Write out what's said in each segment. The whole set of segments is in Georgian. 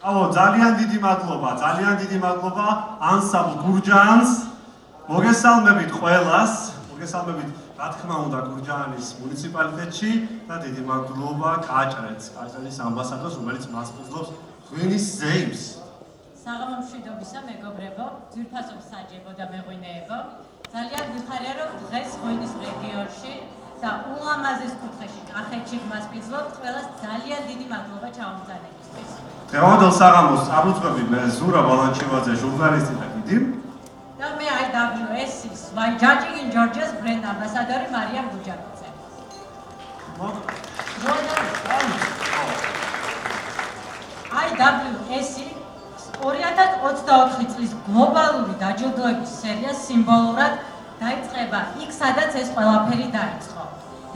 აბა ძალიან დიდი მადლობა Ensamble Gurjaans. მოგესალმებით ყველას, რა თქმა უნდა Gurjaanis მუნიციპალიტეტში და დიდი მადლობა კაჭრელის ამბასადორს, რომელიც მას უძლებს ღვინის ზეიმს. საღამო მშვიდობისა მეგობრებო, ძვირფასობ საჯებო და მეღვინეებო. ძალიან ვიხარია, რომ დღეს ღვინის რეგიონში და ულამაზეს კუთხეში კახეთში მასპინძლობთ ყველას ძალიან დიდი მადლობა ჩაუმზადებისთვის. დღევანდელ საღამოს აღუდგები მე ზურა ბალანჩივაძე, ჟურნალისტი და გიდი. და მე IWSC-ის Why Judging in Georgia's brand ამბასადორი მარია გურჯანიძე. IWSC 2024 წლის გლობალური დაჯილდოების სერია სიმბოლურად დაიწყება იქ, სადაც ეს ყველაფერი დაიწყო.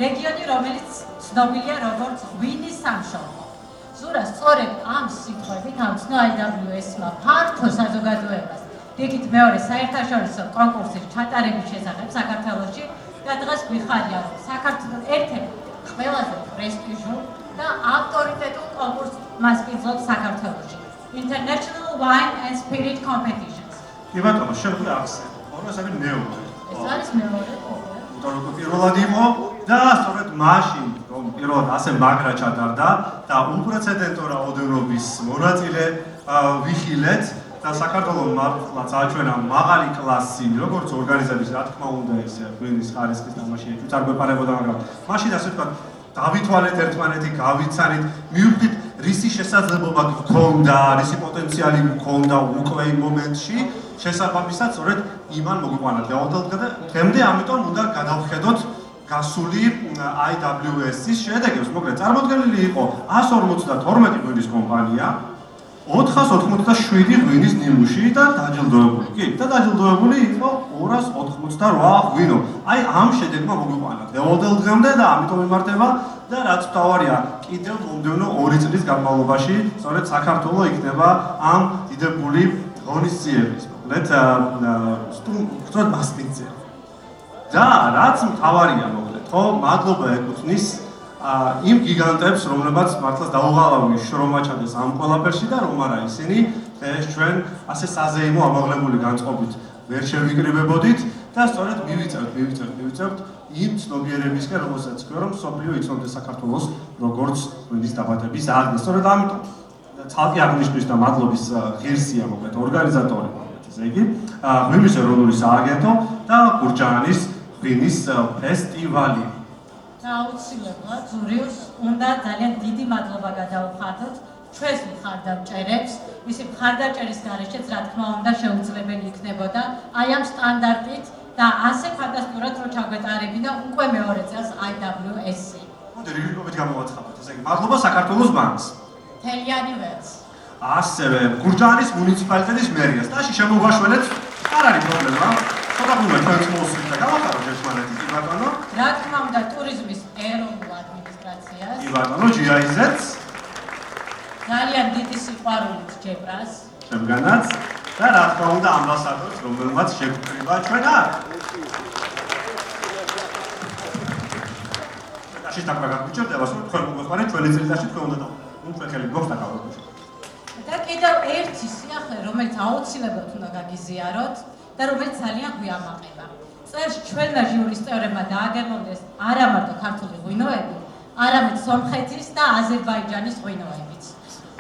რეგიონი, რომელიც ცნობილია როგორც ღვინის სამშობლო. ზურა სწორედ ამ სიტყვებით ამცნო IWSC-მა ფართო საზოგადოებას რიგით მეორე საერთაშორისო კონკურსის ჩატარების შესახებ საქართველოში და დღეს ვიხარია, რომ საქართველოს ერთ-ერთი ყველაზე პრესტიჟულ და ავტორიტეტულ კონკურსს მასპინძლობს საქართველოში. International Wine and Spirit Competitions. კი ბატონო, შეგვიძლია ახსენო. ორას არის მეორე. ეს არის მეორე. თორემ პირველად იყო და სწორედ მაშინ, რომ პირველად ასე მაგრა ჩატარდა და უპრეცედენტო რაოდენობის მონაწილე ვიხილეთ და საქართველოს მართლაც აჩვენა მაღალი კლასი, როგორც ორგანიზების, რა თქმა უნდა, ეს ღვინის ხარისხის თამაში ეჭვით არ გვეპარებოდა, მაგრამ მაშინ ასე ვთქვათ, დავითვალეთ ერთმანეთი, გავიცანით, მივხვდით რისი შესაძლებლობა გქონდა, რისი პოტენციალი გქონდა უკვე იმ მომენტში, შესაბამისად, სწორედ იმან მოგვიყვანა დაავადდა და დღემდე ამიტომ უნდა გადავხედოთ გასული IWSC-ის შედეგებს. მოკლედ, წარმოდგენილი იყო 152 ღვინის კომპანია, 487 ღვინის ნიმუში და დაჯილდოებული. კი, და დაჯილდოებული იყო 288 ღვინო. აი ამ შედეგმა მოგვიყვანა დაავადელ დღემდე და ამიტომ იმართება და რაც მთავარია, კიდევ მომდევნო 2 წლის განმავლობაში სწორედ საქართველოს იქნება ამ დიდებული ღონისძიების. მოკლედ, სწორედ მასპინძლება. და რაც მთავარია, მოკლედ, ხო, მადლობა ეკუთვნის იმ გიგანტებს, რომლებაც მართლაც დაუღალავი შრომა ჩადეს ამ ყველაფერში და რომ არა ისინი ეს ჩვენ ასე საზეიმო ამაღლებული განწყობით ვერ შევიკრიბებოდით და სწორედ მივიწევთ იმ ცნობიერებისკენ, რომელსაც თქვენ რომ სოფლიო იცნობდეს საქართველოს როგორც ღვინის დაბადების ადგილს. სწორედ ამიტომ ცალკე აღნიშნვის და მადლობის ღირსია მოკლედ ორგანიზატორი, ესე იგი ღვინის ეროვნული სააგენტო და Gurjaanis ღვინის ფესტივალი. აუცილებლად ზურიოს უნდა ძალიან დიდი მადლობა გადავხადოთ ჩვენს მხარდამჭერებს, მისი მხარდაჭერის გარეშეც რა თქმა უნდა შეუძლებელი იქნებოდა აი ამ სტანდარტით და ასე ფანტასტიკურად რო ჩაგვეტარებინა უკვე მეორე წელს IWSC. მოდი რიგობით გამოვაცხადოთ, ესე იგი მადლობა საქართველოს ბანკს. თელიანი ველს. ასევე Gurjaanis მუნიციპალიტეტის მერიას და შემოგაშველეთ, არ არის პრობლემა. ხოდაგუნდა ჩვენს მოსვლით და გავახაროთ ერთმანეთის კი ბატონო. რა თქმა უნდა ტურიზმის ეროვნულ ადმინისტრაციას. კი ბატონო, GIZ-ს. ძალიან დიდი სიყვარულით ჯებრას. შემგანაც და რა თქმა უნდა ამბასადორს, რომელმაც შეგვკრიბა ჩვენ აქ. შენ დაკვრა გაგიჭირდება, რომ თქვენ მოგვეხმარეთ ჩვენი წელიწადში თქვენ უნდა თქვენ ხელი გვაქვს დაკავებული. და კიდევ ერთი სიახლე, რომელიც აუცილებლად უნდა გაგიზიაროთ და რომელიც ძალიან გვიამაყება. წელს ჩვენმა ჟიურის წევრებმა დააგემოვნეს არა მარტო ქართული ღვინოები, არამედ სომხეთის და აზერბაიჯანის ღვინოებიც.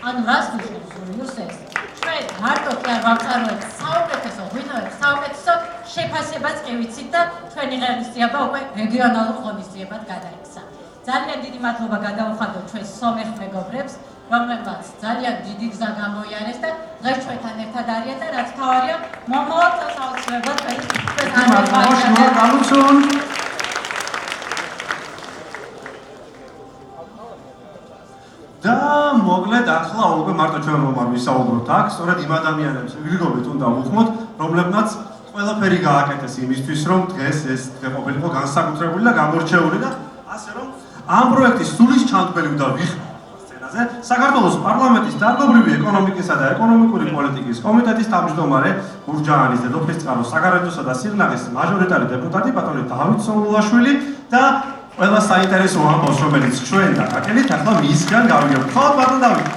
ანუ რას ნიშნავს ზურიოს ეს? ჩვენ მარტო კი არ ვამწარებთ საუკეთესო ღვინოებს, საუკეთესო შეფასებაც კი ვიცით და ჩვენი ღონისძიება უკვე რეგიონალურ ღონისძიებად გადაიქცა. ძალიან დიდი მადლობა გადავხადოთ ჩვენ სომეხ მეგობრებს, რომლებმაც ძალიან დიდი გზა გამოიარეს და დღეს ჩვენთან ერთად არიან და რაც თავარია, მომავალ წელს აუცილებლად ჩვენს აზერბაიჯანთან. და მოკლედ ახლა უკვე მარტო ჩვენ რომ არ ვისაუბროთ აქ, სწორედ იმ ადამიანებს გრიგობით უნდა ვუხმოთ, რომლებმაც ყველაფერი გააკეთეს იმისთვის, რომ დღეს ეს დღე ყოფილიყო განსაკუთრებული და გამორჩეული და ასე რომ ამ პროექტის სულის ჩამდგმელი უნდა ვიხმოთ. საქართველოს პარლამენტის დარგობრივი ეკონომიკისა და ეკონომიკური პოლიტიკის კომიტეტის თავმჯდომარე Gurjaanis დედოფლისწყაროს საგარეჯოსა და სიღნაღის მაჟორიტარი დეპუტატი ბატონი დავით Songulashvili და ყველა საინტერესო ამბავს, რომელიც ჩვენ დაგაკეთეთ, ახლა მისგან გავიგებთ. ხო, ბატონ დავით.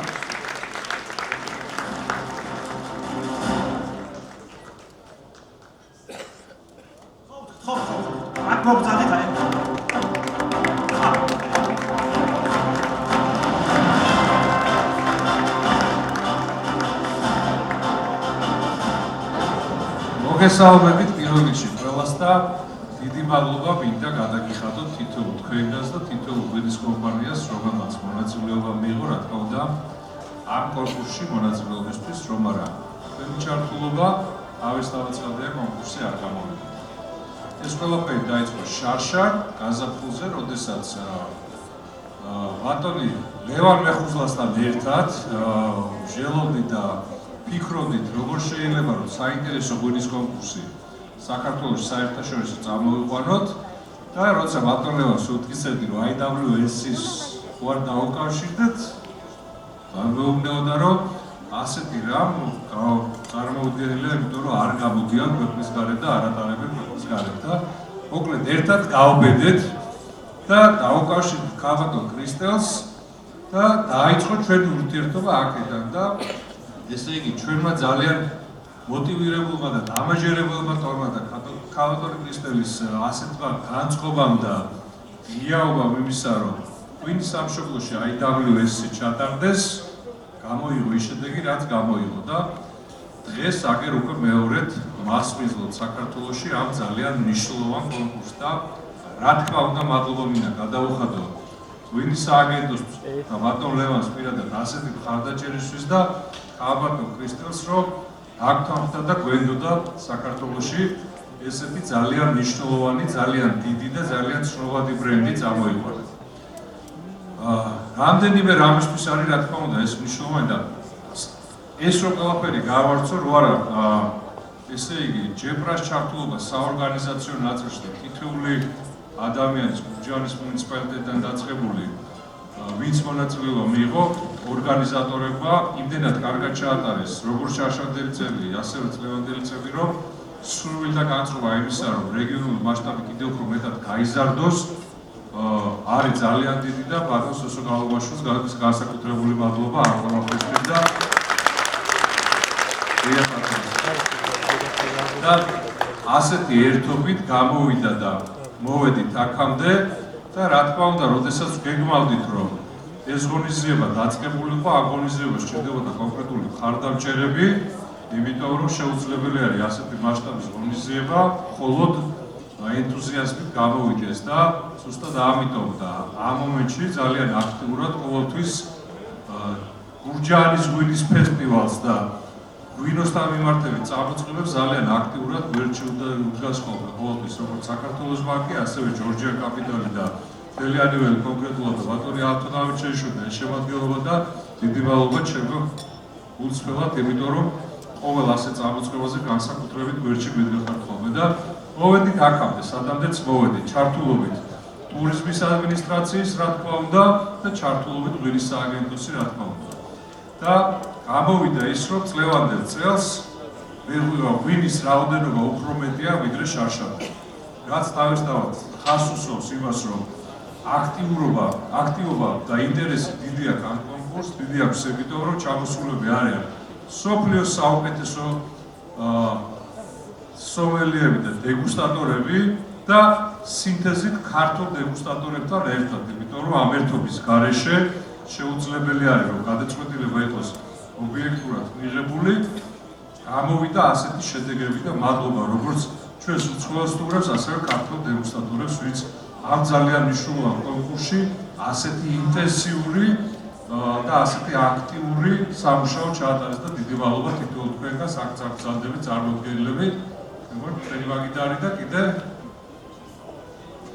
მოგესალმებით პირველ რიგში ყველას და დიდი მადლობა მინდა გადაგიხადოთ თითოეულ თქვენგანს და თითოეულ ღვინის კომპანიას, რომელმაც მონაწილეობა მიიღო, რა თქმა უნდა, ამ კონკურსში მონაწილეობისთვის, რომ არა თქვენი ჩართულობა ავესთავაცხადია კონკურსი არ გამოვიდა. ეს ყველაფერი დაიწყო შარშან გაზაფხულზე, როდესაც ბატონი ლევან მეխუზლასთან ერთად ჟელობდით და ფიქრობდით, როგორ შეიძლება რომ საინტერესო ღვინის კონკურსი საქართველოში საერთაშორისო წამოვიყვანოთ და როცა ბატონ ლევანს უთქისებდი, რომ IWSC-ს უარ დაუკავშირდეთ, გამეუბნეოდა, რომ ასეთი რამ წარმოუდგენელია, იმიტომ რომ არ გამოდიან ქვეყნის გარეთ და არ ატარებენ ქვეყნის გარეთ და მოკლედ ერთად გავბედეთ და დაუკავშირდით ქალბატონ ქრისტელს და დაიწყო ჩვენი ურთიერთობა აქედან და ესე იგი ჩვენმა ძალიან მოტივირებულმა და დამაჯერებულმა თორმა და ქალბატონი ქრისტელის ასეთმა განწყობამ და ღიაობამ იმისა, რომ ღვინის სამშობლოში IWSC ჩატარდეს, გამოიღო ის შედეგი, რაც გამოიღო და დღეს აგერ უკვე მეორედ მასპინძლობთ საქართველოში ამ ძალიან მნიშვნელოვან კონკურსს და რა თქმა უნდა მადლობა მინდა გადავუხადო ღვინის სააგენტოს და ბატონ ლევანს პირადად ასეთი მხარდაჭერისთვის და ქალბატონ ქრისტელს, რომ აქთამხდა და გვენდოდა საქართველოში ესეთი ძალიან მნიშვნელოვანი, ძალიან დიდი და ძალიან ცნობადი ბრენდი წამოიყვანა. რამდენიმე რამისთვის არის, რა თქმა უნდა, ეს მნიშვნელოვანი და ეს რომ ყველაფერი გავარცო, რო არა ესე იგი ჯებრას ჩართულობა საორგანიზაციო ნაწილში და თითოეული ადამიანის გურჯაანის მუნიციპალიტეტიდან დაწყებული ვინც მონაწილეობა მიიღო, ორგანიზატორებმა იმდენად კარგად ჩაატარეს როგორც შარშანდელი წელი, ასევე წლევანდელი წელი, რომ სურვილ და განწყობა იმისა, რომ რეგიონული მასშტაბი კიდევ უფრო მეტად გაიზარდოს, არის ძალიან დიდი და ბატონ სოსო გალომაშვილს განსაკუთრებული მადლობა ამ ყველაფრისთვის და ასეთი ერთობით გამოვიდა და მოვედით აქამდე და რა თქმა უნდა, როდესაც გეგმავდით, რომ ეს ღონისძიება დაწყებულიყო, ამ ღონისძიებას სჭირდებოდა კონკრეტული მხარდამჭერები, იმიტომ რომ შეუძლებელი არის ასეთი მასშტაბის ღონისძიება მხოლოდ ენთუზიაზმით გამოვიდეს და ზუსტად ამიტომ და ამ მომენტში ძალიან აქტიურად ყოველთვის გურჯაანის ღვინის ფესტივალს და ღვინოსთან მიმართებით წამოწყებებს ძალიან აქტიურად გვერდში უდგას ხოლმე ყოველთვის როგორც საქართველოს ბანკი, ასევე ჯორჯია კაპიტალი და თელიანიველი კონკრეტულად ბატონი ალთუნავით შეიშვება ეს შემადგენლობა და დიდი მადლობა ჩემო გულწრფელად, იმიტომ რომ ყოველ ასე წამოწყებაზე განსაკუთრებით გვერდში გვედგახართ ხოლმე და მოვედით აქამდე, სადამდეც მოვედით, ჩართულობით ტურიზმის ადმინისტრაციის, რა თქმა უნდა, და ჩართულობით ღვინის სააგენტოსი, რა თქმა უნდა. და გამოვიდა ის, რომ წლევანდელ წელს ღვინის რაოდენობა უფრო მეტია, ვიდრე შარშამდე. რაც თავისთავად ხაზს უსვამს იმას, რომ აქტივობა და ინტერესი დიდი აქვს ამ კონკურსს, დიდი აქვს იმიტომ, რომ ჩამოსულები არიან მსოფლიოს საუკეთესო სომელიები და დეგუსტატორები და სინთეზით ქართულ დეგუსტატორებთან ერთად, იმიტომ რომ ამ ერთობის გარეშე შეუძლებელი არის, რომ გადაწყვეტილება იყოს ობიექტურად მიღებული, გამოვიდა ასეთი შედეგები და მადლობა როგორც ჩვენს უცხოელ სტუმრებს, ასევე ქართულ დეგუსტატორებს, ვინც ამ ძალიან მნიშვნელოვან კონკურსში ასეთი ინტენსიური და ასეთი აქტიური სამუშაო ჩაატარეს და დიდი მადლობა თითოეულ თქვენგანს, აქ წარგზავდები, წარმოდგენილები, თქვენი მაგიდარი და კიდე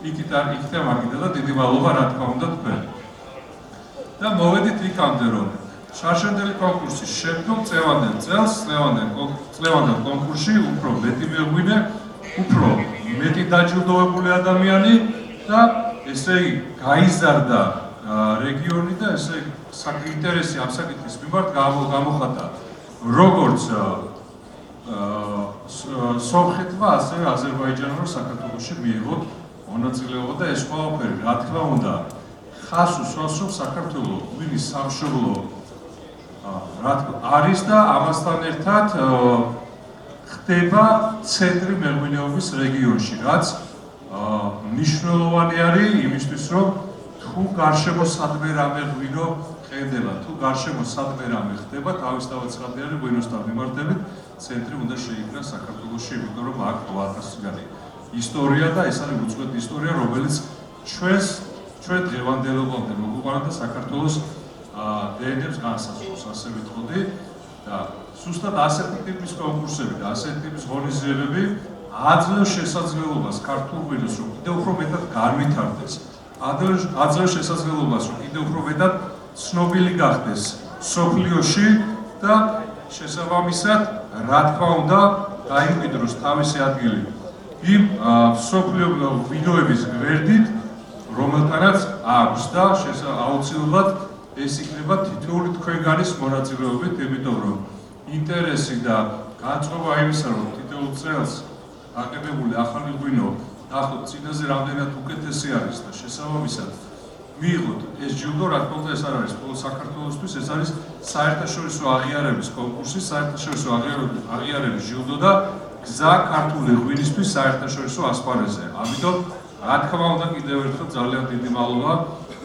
იქით მაგიდა და დიდი მადლობა რა თქმა უნდა თქვენ. და მოვედით იქამდე, რომ შარშანდელი კონკურსის შემდგომ წლევანდელ წელს, წლევანდელ კონკურსში უფრო მეტი მეღვინე, უფრო მეტი დაჯილდოვებული ადამიანი და ესე იგი გაიზარდა რეგიონი და ესე საინტერესი ამ საკითხის მიმართ გამოხატა როგორც სომხეთმა, ასევე აზერბაიჯანმა საქართველოში მიიღოთ მონაწილეობა და ეს ყველაფერი, რა თქმა უნდა, ხაზს უსვამს, რომ საქართველოს ღვინის სამშობლო არის და ამასთან ერთად ხდება ცენტრი მეღვინეობის რეგიონში, რაც მნიშვნელოვანი არის იმისთვის, რომ თუ გარშემო სადმე რამე ღვინო ხედელა თუ გარშემო სადმე რამე ხდება, თავისთავადწლიანი ღვინოსთან მიმართებით ცენტრი უნდა შეიქმნას საქართველოში, იმიტომ რომ აქ 8000-წლიანი ისტორია და ეს არის უწყვეტ ისტორია, რომელიც ჩვენ დღევანდელობამდე მოგვიყვანა და საქართველოს დნმ-ს განსაზღვრავს, ასე ვიტყოდი და ზუსტად ასეთი ტიპის კონკურსები და ასეთი ტიპის ღონისძიებები აძლევს შესაძლებლობას ქართულ ღვინოს, რომ კიდევ უფრო მეტად განვითარდეს. აძლევს შესაძლებლობას, რომ კიდევ უფრო მეტად ცნობილი გახდეს მსოფლიოში და შესაბამისად, რა თქმა უნდა, დაიმკვიდროს თავისი ადგილი იმ მსოფლიო ღვინოების გვერდით, რომელთანაც აქვს და აუცილებლად ეს იქნება თითოეული თქვენგანის მონაწილეობით, იმიტომ რომ ინტერესი და განწყობა იმისა, რომ თითოეულ წელს აღებებული ახალი ღვინო ნახოთ წინაზე რამდენად უკეთესი არის და შესაბამისად მიიღოთ ეს ჯილდო, რა თქმა უნდა ეს არ არის მხოლოდ საქართველოსთვის, ეს არის საერთაშორისო აღიარების კონკურსი, საერთაშორისო აღიარების ჯილდო და გზა ქართული ღვინისთვის საერთაშორისო ასპარეზზე. ამიტომ რა თქმა უნდა კიდევ ერთხელ ძალიან დიდი მადლობა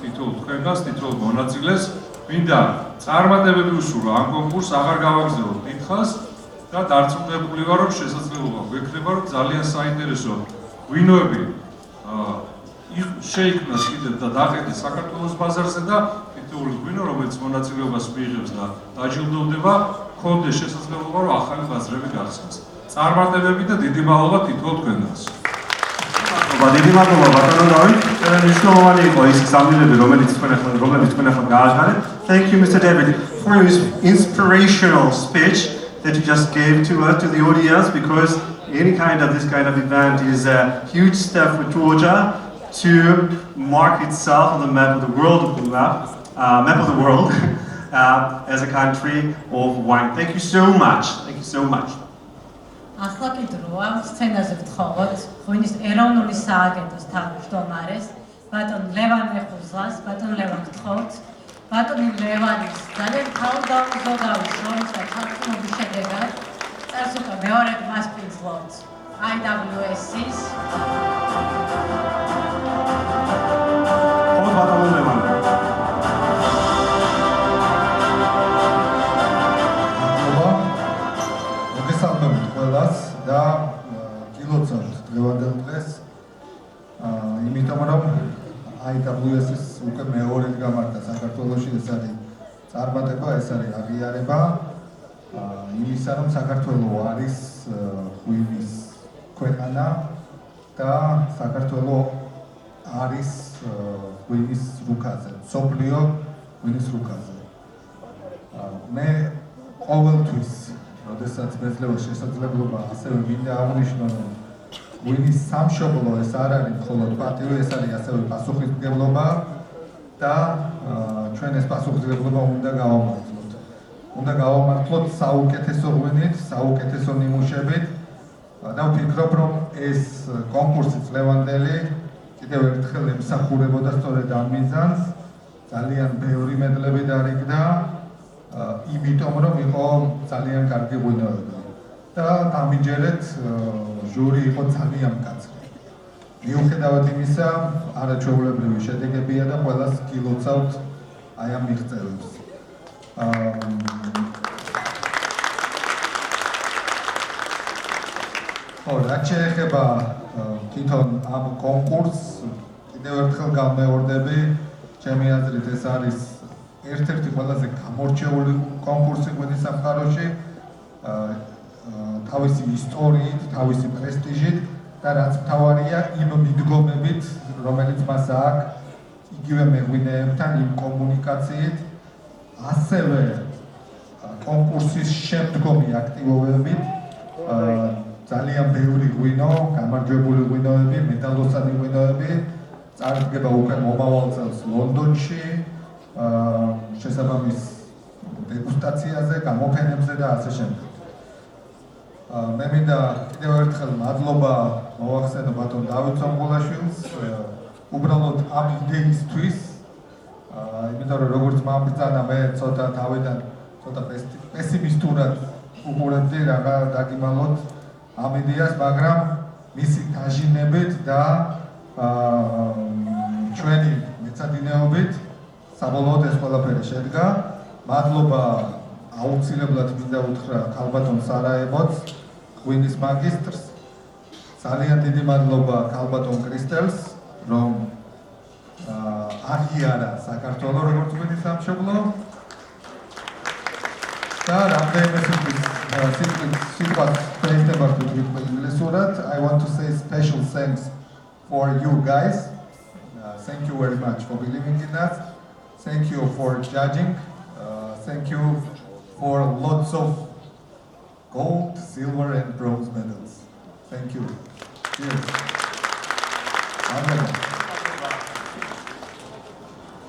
თითოეულ თქვენგანს, თითოეულ მონაწილეს. მინდა წარმატებები უსურვო ამ კონკურსს, აღარ გავაგზავნოთ დიდხანს და დარწმუნებული ვარ, რომ შესაძლებლობა გვექნება, რომ ძალიან საინტერესო ღვინოები შეიქმნას კიდევ და დაყენდეს საქართველოს ბაზარზე და თითოეული ღვინო, რომელიც მონაწილეობას მიიღებს და დაჯილდოვდება, გქონდეს შესაძლებლობა, რომ ახალი ბაზრები გახსნას. წარმატებები და დიდი მადლობა თითოეულ თქვენგანს. დიდი მადლობა ბატონო დავით. მნიშვნელოვანი იყო ის გზავნილები, რომელიც თქვენ ახლა გააჟღარეთ. Thank you, Mr. David, for your inspirational speech that you just gave to us, to the audience, because any kind of this kind of event is a huge step for Georgia to mark itself on the map of the world, as a country of wine. Thank you so much. Thank you so much. ახლა კი დროა სცენაზე ვთხოვოთ ღვინის ეროვნული სააგენტოს თავმჯდომარეს ბატონ ლევან მეხუზლას. ბატონ ლევან, გთხოვთ. ბატონი ლევანის ძალიან თავდაუზოგავი შრომის და ჩართულობის შედეგად წერს უკვე მეორე მასპინძლობთ IWSC-ს. ბატონ ლევან. მოგესალმებით ყველას და გილოცავთ დღევანდელ დღეს, იმიტომ რომ IWSC-ს უკვე მეორედ გამართა საქართველოში. ეს არის წარმატება, ეს არის აღიარება იმისა, რომ საქართველო არის ღვინის ქვეყანა და საქართველო არის ღვინის რუკაზე, მსოფლიო ღვინის რუკაზე. მე ყოველთვის, როდესაც მეძლევა შესაძლებლობა, ასევე მინდა აღნიშნო, რომ ღვინის სამშობლო ეს არ არის მხოლოდ პატივი, ეს არის ასევე პასუხისმგებლობა და ჩვენ ეს პასუხისმგებლობა უნდა გავამართლოთ. უნდა გავამართლოთ საუკეთესო ღვინით, საუკეთესო ნიმუშებით და ვფიქრობ, რომ ეს კონკურსი წლევანდელი კიდევ ერთხელ ემსახურებოდა სწორედ ამ მიზანს. ძალიან ბევრი მედლები დარიგდა, იმიტომ რომ იყო ძალიან კარგი ღვინოები და დამიჯერეთ ჟური იყო ძალიან მკაცრი. მიუხედავად იმისა, არაჩვეულებრივი შედეგებია და ყველას გილოცავთ აი ამ მიღწევებს. რაც შეეხება თვითონ ამ კონკურსს, კიდევ ერთხელ გამეორდები, ჩემი აზრით ეს არის ერთ-ერთი ყველაზე გამორჩეული კონკურსი ღვინის სამყაროში, თავისი ისტორიით, თავისი პრესტიჟით და რაც მთავარია, იმ მიდგომებით, რომელიც მას აქვს იგივე მეღვინეებთან, იმ კომუნიკაციით, ასევე კონკურსის შემდგომი აქტივობებით, ძალიან ბევრი ღვინო, გამარჯვებული ღვინოები, მედალოსანი ღვინოები წარდგება უკვე მომავალ წელს ლონდონში, შესაბამის დეგუსტაციაზე, გამოფენებზე და ასე შემდეგ. მე მინდა კიდევ ერთხელ მადლობა მოვახსენო ბატონ დავით სონგულაშვილს, უბრალოდ ამ იდეისთვის, იმიტომ რომ როგორც მამბრძანა მე ცოტა თავიდან ცოტა პესიმისტურად უყურებდი რაღა დაგიმალოთ ამ იდეას, მაგრამ მისი დაჟინებით და ჩვენი მეცადინეობით საბოლოოდ ეს ყველაფერი შედგა. მადლობა აუცილებლად მინდა უთხრა ქალბატონ სარაევოც, ღვინის მაგისტრს. ძალიან დიდი მადლობა ქალბატონ კრისტელს, რომ აღიარა საქართველო როგორც ღვინის სამშობლო. და რამდენიმე სიტყვას შეიძლება ვთქვით ინგლისურად. I want to say special thanks for you guys. Thank you very much for believing in us. Thank you for judging. Thank you for lots of gold, silver and bronze medals. Thank you. Cheers.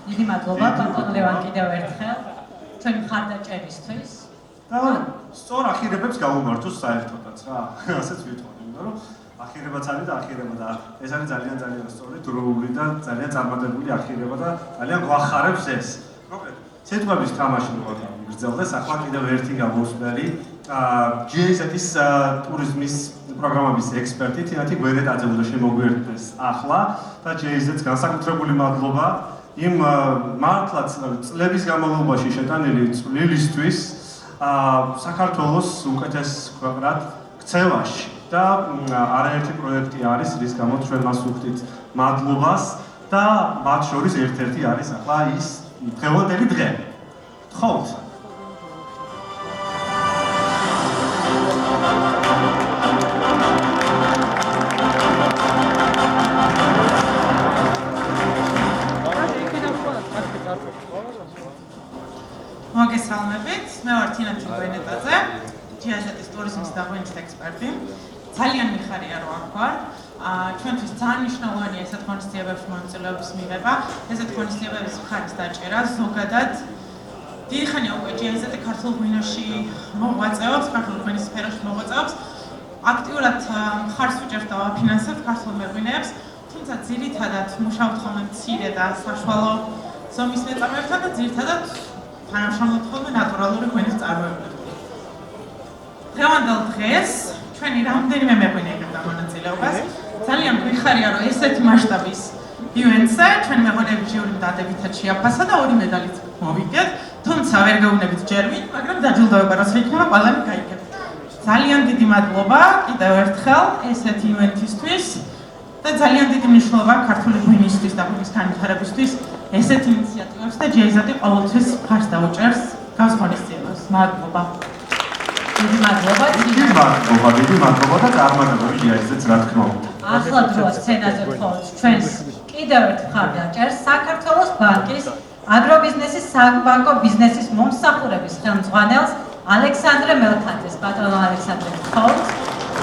დიდი მადლობა ბატონ ლევან კიდევ ერთხელ ჩვენი მხარდაჭერისთვის. და სწორ ახირებებს გავუმართოს საერთოდაც რა. ასეც ვიტყოდი, იმიტომ რომ ახირებაც არის და ახირება და ეს არის ძალიან სწორი, დროული და ძალიან წარმატებული ახირება და ძალიან გვახარებს ეს. მოკლედ, სიტყვების თამაში მოხდა გრძელდეს, ახლა კიდევ ერთი გამოსვლელი GNWA-ის ტურიზმის პროგრამების ექსპერტი თინათინ გვენეტაძე უნდა შემოგვიერთდეს ახლა და GNWA-ს განსაკუთრებული მადლობა იმ მართლაც წლების განმავლობაში შეტანილი წვლილისთვის საქართველოს უკეთეს ქვეყნად ქცევაში და არაერთი პროექტი არის, რის გამოც ჩვენ მას ვუხდით მადლობას და მათ შორის ერთ-ერთი არის ახლა ის დღევანდელი დღე. გთხოვთ. მოგესალმებით, მე ვარ თინათინ გvenetadze, GNWA-ის ტურიზმის და ღვინის ექსპერტი. ძალიან მიხარია რომ აქ ვარ. ჩვენთვის ძალიან მნიშვნელოვანია ესეთ ღონისძიებებში მონაწილეობის მიღება, ესეთ ღონისძიებების მხარის დაჭერა. ზოგადად დიდი ხანია უკვე GNWA ქართულ ღვინოში მოღვაწეობს, ქართულ ღვინის სფეროში მოღვაწეობს. აქტიურად მხარს უჭერს და ვაფინანსებთ ქართულ მეღვინეებს, თუმცა ძირითადად მუშაობთ ხოლმე მცირე და საშუალო ზომის მეწარმეებთან და ძირითადად თანამშრომლობთ ხოლმე ნატურალური ღვინის წარმოებებით. დღევანდელ დღეს ჩვენი რამდენიმე მეღვინე იღებდა მონაწილეობას. ძალიან გვიხარია, რომ ესეთი მასშტაბის events-ზე ჩვენ მეღვინეების ჟიური დადებითად შეაფასა და 2 მედალიც მოვიგეთ. თუმცა ვერ გეუბნებით ჯერ ვინ, მაგრამ დაჯილდოება როცა იქნება, ყველანი გაიგებთ. ძალიან დიდი მადლობა კიდევ ერთხელ ესეთი event-ისთვის და ძალიან დიდი მნიშვნელობა ქართული ღვინისთვის და ღვინის განვითარებისთვის ესეთ ინიციატივებს და GNWA ყოველთვის მხარს დაუჭერს განსხვავებებს. მადლობა. დიდი მადლობა. დიდი მადლობა და წარმატებები GNWA-ს რა თქმა უნდა. ახლა დროა სცენაზე ვთხოვთ ჩვენს კიდევ ერთ მხარდაჭერს საქართველოს ბანკის აგრობიზნესის საბანკო ბიზნესის მომსახურების ხელმძღვანელს ალექსანდრე მელკაძეს. ბატონო ალექსანდრე, ვთხოვთ.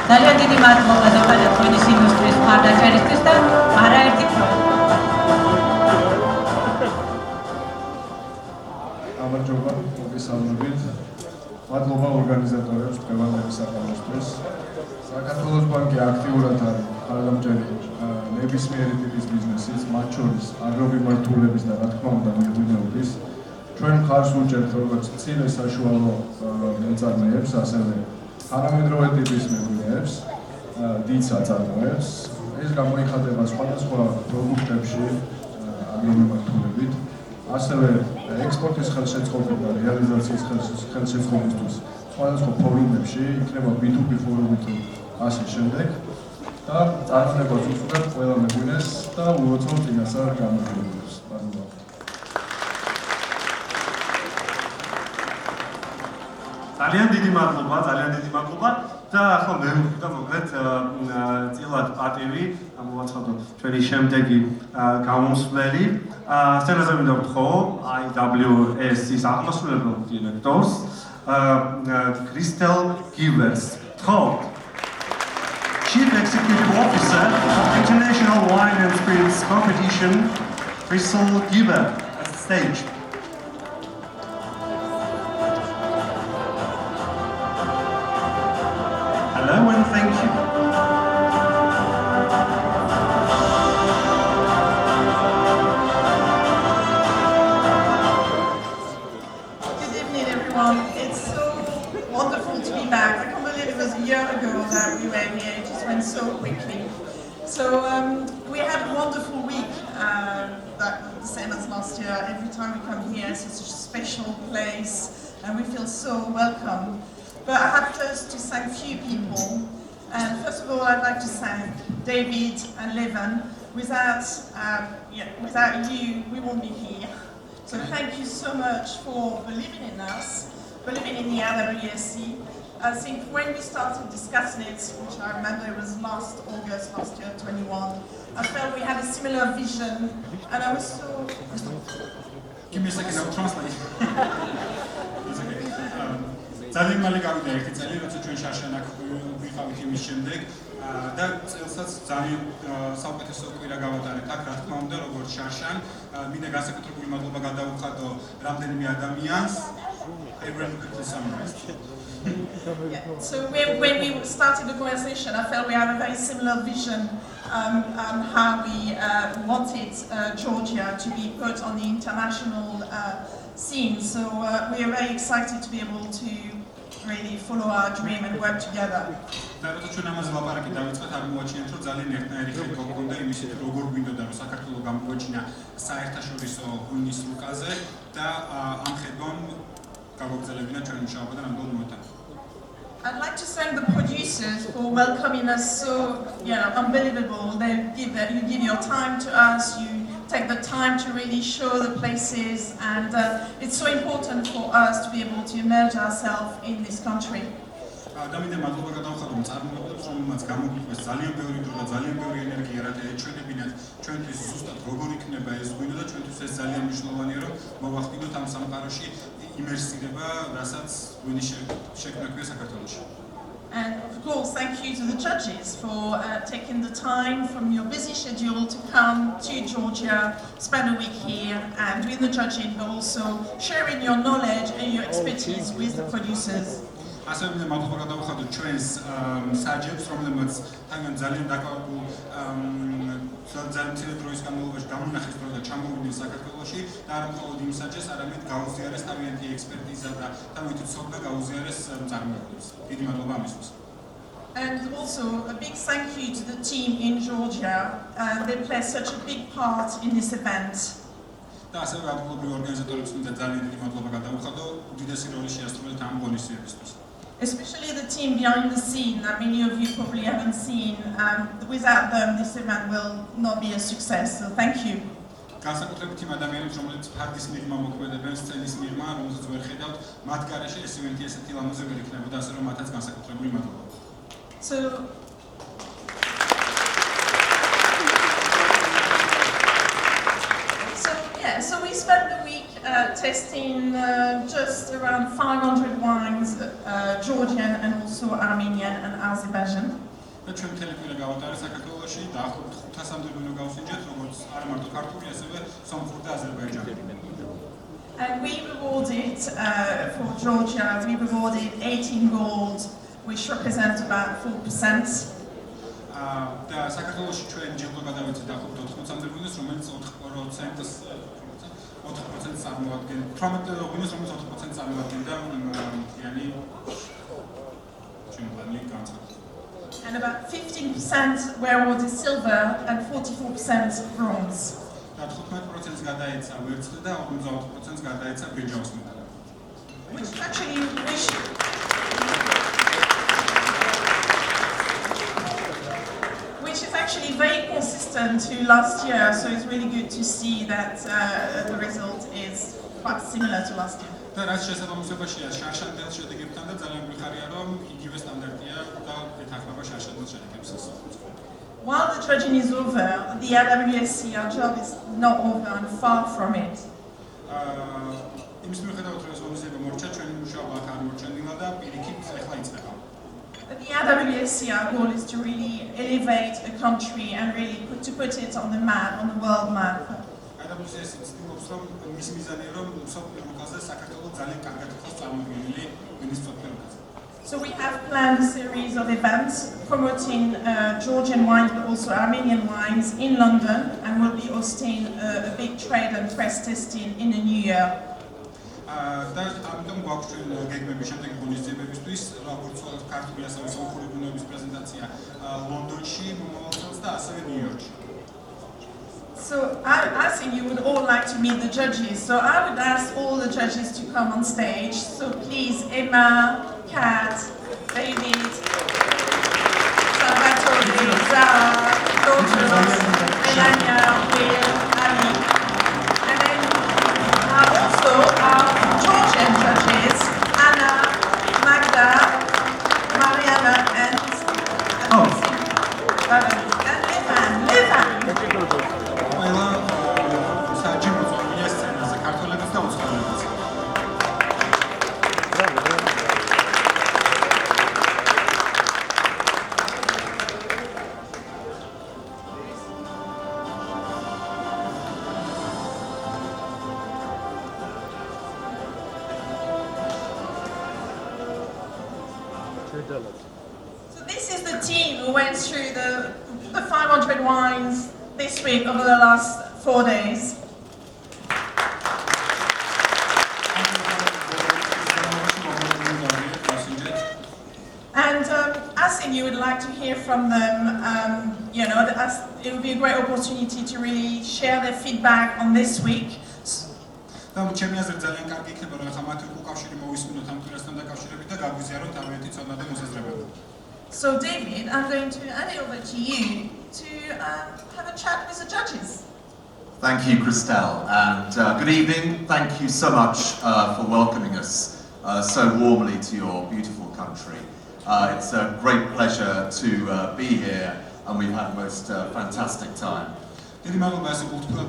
ძალიან დიდი მადლობა ზოგადად ღვინის ინდუსტრიის მხარდაჭერისთვის და არაერთი პროექტი. გამარჯობა, მოგესალმებით. მადლობა ორგანიზატორებს დღევანდელი საქმისთვის. საქართველოს ბანკი აქტიურად არის ხარდამჭერი ნებისმიერი ტიპის ბიზნესის, მათ შორის აგრომიმართულების და რა თქმა უნდა მეღვინეობის. ჩვენ მხარს ვუჭერთ როგორც მცირე საშუალო მეწარმეებს, ასევე თანამედროვე ტიპის მეღვინეებს, დიდ საწარმოებს. ეს გამოიხატება სხვადასხვა პროდუქტებში აგრომიმართულებით. ასევე ექსპორტის ხელშეწყობით და რეალიზაციის ხელშეწყობისთვის სხვადასხვა ფორუმებში, იქნება B2B ფორუმი თუ ასე შემდეგ და წარმატებას ვუწევთ ყველა მეღვინეს და უოცნობ წინასწარ გამარჯვებულებს. მადლობა. ძალიან დიდი მადლობა და ახლა მე ვუხდა მოკლედ წილად პატივი მოვაცხადო ჩვენი შემდეგი გამოსვლელი. სცენაზე მინდა ვთხოვ IWSC-ის აღმასრულებელ დირექტორს Christelle Guibert's. Chief Executive Officer of International Wine and Spirits Competition, Christelle Guibert, at the stage. Hello and thank you. Good evening, everyone. It's so wonderful to be back. I can't believe it was a year ago that we were here. It just went so quickly. So we had a wonderful week that the same as last year. Every time we come here, it's such a special place, and we feel so welcome. But I have first to thank a few people. And first of all, I'd like to thank David and Levan. Without you, we won't be here. So thank you so much for believing in us, believing in the IWSC. I think when we started discussing it, which I remember it was last August, last year, 21, I felt we had a similar vision, and I was so... Give me a second, I'll translate. ძალიან მალე გავიდა ერთი წელი, როცა ჩვენ შარშან აქ ვიყავით იმის შემდეგ და წელსაც ძალიან საუკეთესო კვირა გავატარეთ აქ, რა თქმა უნდა, როგორც შარშან. მინდა განსაკუთრებული მადლობა გადავუხადო რამდენიმე ადამიანს. So when we started the conversation, I felt we had a very similar vision on how we wanted Georgia to be put on the international scene. So we are very excited to be able to really follow our dream and work together. და როცა ჩვენ ამაზე ლაპარაკი დავიწყეთ, აღმოაჩინეთ, რომ ძალიან ერთნაირი ხელი გვქონდა იმისით, როგორ გვინდოდა, რომ საქართველოს გამოგვეჩინა საერთაშორისო ღვინის რუკაზე და ამ ხედვამ გავაგრძელებინა ჩვენი მუშაობა და ნამდვილად მოეთანხმება. I'd like to thank the producers for welcoming us so unbelievable. You give your time to us, you take the time to really show the places, and it's so important for us to be able to immerse ourselves in this country. Damide მადლობა გადავხადო მწარმოებელს, რომელმაც გამოგვიყვეს ძალიან ბევრი დრო და ძალიან ბევრი ენერგია, რათა ეჩვენებინათ ჩვენთვის ზუსტად როგორ იქნება ეს ღვინო და ჩვენთვის ეს ძალიან მნიშვნელოვანია, რომ მოვახდინოთ ამ სამყაროში იმერსირება, რასაც ღვინის შექმნა ქვია საქართველოში. And of course, thank you to the judges for taking the time from your busy schedule to come to Georgia, spend a week here and doing the judging, but also sharing your knowledge and your expertise with the producers. ასევე მინდა მადლობა გადავუხადო ჩვენს საჯებს, რომლებმაც თან ძალიან დაკავებულ ძალიან მცირე დროის განმავლობაში გამონახეს დრო და ჩამოვიდნენ საქართველოში და არა მხოლოდ იმ საჯეს, არამედ გაუზიარეს თავიანთი ექსპერტიზა და თავიანთი ცოდნა გაუზიარეს მწარმოებლებს. დიდი მადლობა ამისთვის. And also a big thank you to the team in Georgia. They play such a big part in this event. და ასევე ადგილობრივ ორგანიზატორებს მინდა ძალიან დიდი მადლობა გადავუხადო უდიდესი როლი შეასრულეთ ამ ღონისძიებისთვის. Especially the team behind the scene that many of you probably haven't seen. Without them, this event will not be a success. So thank you. განსაკუთრებით იმ ადამიანებს, რომლებიც ფარდის მიღმა მოქმედებენ, სცენის მიღმა, რომელსაც ვერ ხედავთ, მათ გარეშე ეს ივენთი ესეთი ლამაზი ვერ იქნებოდა, ასე რომ მათაც განსაკუთრებული მადლობა. So we spent the week testing just around 500 wines, Georgian and also Armenian and Azerbaijan. და ჩვენ მთელი კვირა გავატარეთ საქართველოში, დაახლოებით 500-მდე ღვინო გავსინჯეთ, როგორც არა მარტო ქართული, ასევე სომხური და აზერბაიჯანული. And we rewarded for Georgia, we rewarded 18 gold, which represents about 4%. და საქართველოში ჩვენ ჯილდო გადავეცეთ დაახლოებით 80-მდე ღვინოს, რომელიც 4% წარმოადგენდა, 18 ღვინოს, რომელიც 4% წარმოადგენდა მთლიანი ჩემპიონი განცხადება. And about 15% were awarded silver and 44% bronze. და 15%-ს გადაეცა ვერცხლი და 54%-ს გადაეცა ბრინჯაოს მედალი. Which is actually very consistent to last year, so it's really good to see that the result is quite similar to last year. და რაც შესაბამისობაშია შარშანდელს შედეგებთან და ძალიან გვიხარია, რომ იგივე სტანდარტია და ეთანხმება შარშანდელს შედეგებსაც. While the judging is over, the IWSC, our job is not over and far from it. იმის მიუხედავად, რომ ეს ღონისძიება მორჩა, ჩვენი მუშაობა აქ არ მორჩენილა და პირიქით ეხლა იწყება. The IWSC, our goal is to really elevate a country and really put it on the map, on the world map. IWSC ცდილობს, რომ მის მიზანია, რომ მსოფლიო რუკაზე საქართველოს ძალიან კარგად იყოს წარმოდგენილი ღვინის მსოფლიო რუკაზე. So we have planned a series of events promoting Georgian wines but also Armenian wines in London, and we'll be hosting a big trade and press testing in the new year. და ამიტომ გვაქვს ჩვენ გეგმები შემდეგი ღონისძიებებისთვის, როგორც ქართული ასევე სომხური ღვინოების პრეზენტაცია ლონდონში მომავალ წელს და ასევე ნიუ-იორკში. So So I think you would all like to meet the judges. So I would ask all the judges to come on stage. So please, Emma, Kat, David, Salvatore, Zara, Georgios, Melania, Will, Ali. And then also our Georgian judges, Anna, Magda, Mariana, and Levan. ყველა საჯარო ზონია სცენაზე ქართველების და უცხოელების. So this is the team who went through the 500 wines this week over the last 4 days. And I think you would like to hear from them, it would be a great opportunity to really share their feedback on this week. ჩემი აზრით ძალიან კარგი იქნება რომ ახლა მათი უკავშირი მოვისმინოთ ამ კვირასთან დაკავშირებით და გაგვიზიაროთ თავიანთი ცოდნა და მოსაზრებები. So David, I'm going to hand it over to you to have a chat with the judges. Thank you, Christelle, and good evening. Thank you so much for welcoming us so warmly to your beautiful country. It's a great pleasure to be here, and we've had the most fantastic time. დიდი მადლობა ასე გულთბილად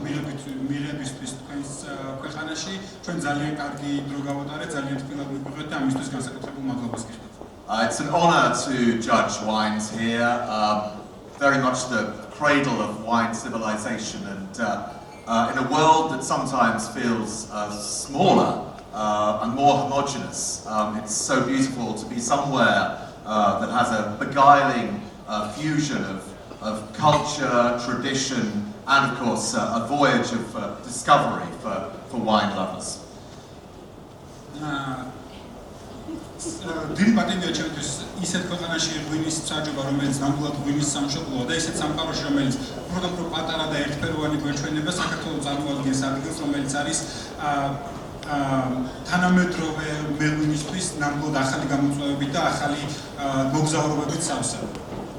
მიღებისთვის თქვენს ქვეყანაში. ჩვენ ძალიან კარგი დრო გავატარეთ, ძალიან თბილად მიგვიღეთ და ამისთვის განსაკუთრებულ მადლობას გიხდით. It's an honor to judge wines here, very much the cradle of wine civilization, and in a world that sometimes feels smaller and more homogenous, it's so beautiful to be somewhere that has a beguiling fusion of culture, tradition, and of course a voyage of discovery for wine lovers. დიდი პატივია ჩემთვის ისეთ ქვეყანაში ღვინის საჯობა, რომელიც ნამდვილად ღვინის სამშობლოა და ისეთ სამყაროში, რომელიც უბრალოდ პატარა და ერთფეროვანი გვეჩვენება საქართველოს წარმოადგენს ადგილს, რომელიც არის თანამედროვე მეღვინისთვის ნამდვილად ახალი გამოწვევებით და ახალი მოგზაურობებით სავსე.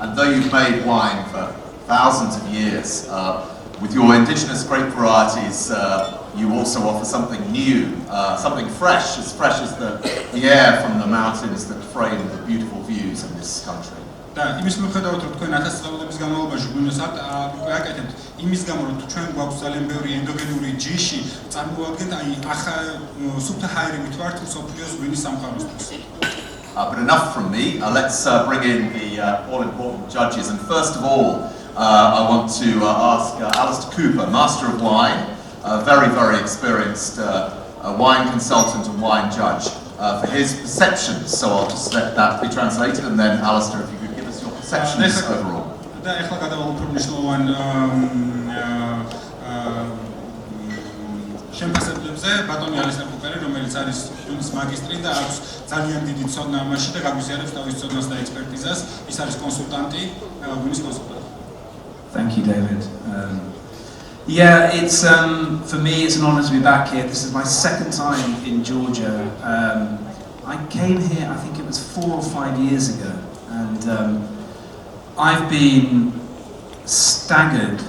And though you've made wine for thousands of years, with your indigenous grape varieties, you also offer something new, something fresh as the air from the mountains that frame the beautiful views in this country. და იმის მიუხედავად რომ თქვენ 1000 წლების განმავლობაში ღვინოს აკეთებთ, იმის გამო რომ ჩვენ გვაქვს ძალიან ბევრი ენდოგენური ჯიში, წარმოადგენთ სუფთა ჰაერებით ვართ მსოფლიოს ღვინის სამყაროსთვის. But enough from me. Let's bring in the all-important judges. And first of all, I want to ask Alistair Cooper, Master of Wine, a very, very experienced wine consultant and wine judge, for his perceptions. So I'll just let that be translated, and then Alistair, if you could give us your perceptions overall. და ეხლა გადავალ მნიშვნელოვან შემფასებლებზე ბატონი ალისტერ კუპერი, რომელიც არის ღვინის მაგისტრი და აქვს ძალიან დიდი ცოდნა ამაში და გაგვიზიარებს თავის ცოდნას და ექსპერტიზას. ის არის კონსულტანტი, ღვინის კონსულტანტი. Thank you, David. Yeah, it's for me it's an honor to be back here. This is my second time in Georgia. I came here, I think it was 4 or 5 years ago, and I've been staggered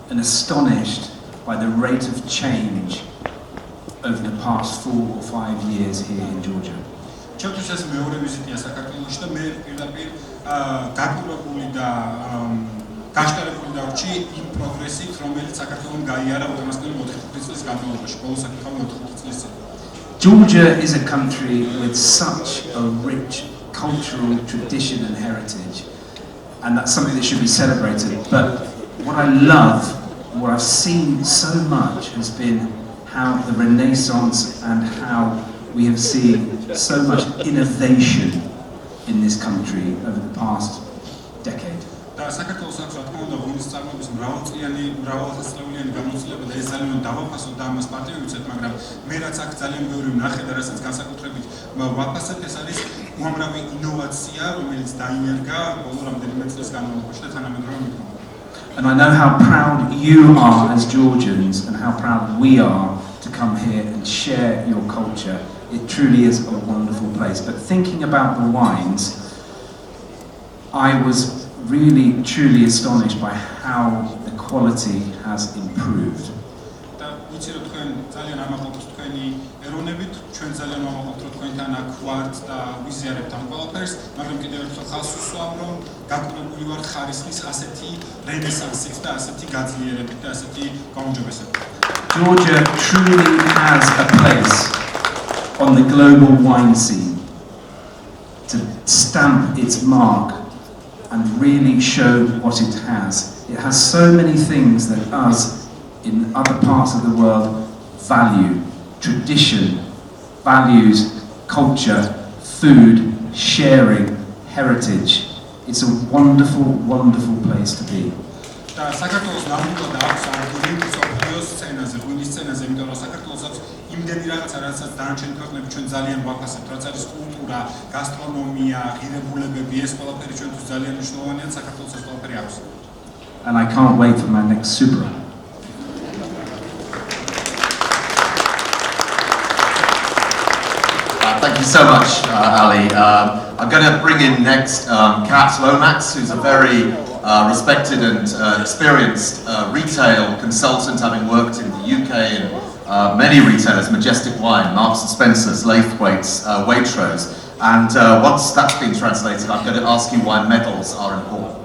and astonished by the rate of change over the past 4 or 5 years here in Georgia. ჩემთვის ეს მეორე ვიზიტია საქართველოში და მე პირდაპირ გაკვირვებული და გაშკარებული დავჭი იმ პროგრესით, რომელიც საქართველოს გაიარა უკანასკნელი 4-5 წლის განმავლობაში, ბოლო საკითხავი 4-5 წლის წინ. Georgia is a country with such a rich cultural tradition and heritage, and that's something that should be celebrated. But what I love, what I've seen so much, has been how the Renaissance and how we have seen so much innovation in this country over the past decade. და საქართველოს აქვს რა თქმა უნდა ღვინის წარმოების მრავალწლიანი გამოცდილება და ეს ძალიან დავაფასოთ და ამას პარტიები ვიცით, მაგრამ მე რაც აქ ძალიან ბევრი ვნახე და რასაც განსაკუთრებით ვაფასებ, ეს არის უამრავი ინოვაცია, რომელიც დაინერგა ბოლო რამდენიმე წლის განმავლობაში და თანამედროვე მიდგომა. And I know how proud you are as Georgians and how proud we are to come here and share your culture. It truly is a wonderful place. But thinking about the wines, I was really, truly astonished by how the quality has improved. Georgia truly has a place on the global wine scene to stamp its mark and really show what it has. It has so many things that us in other parts of the world value. Tradition, values, culture, food, sharing, heritage. It's a wonderful, wonderful place to be. And I can't wait for my next Supra. Thank you so much, Ali. I'm going to bring in next Kat Lomax, who's a very respected and experienced retail consultant, having worked in the UK in many retailers, Majestic Wine, Marks and Spencer's, Laithwaite's, Waitrose. And once that's been translated, I'm going to ask you why medals are important.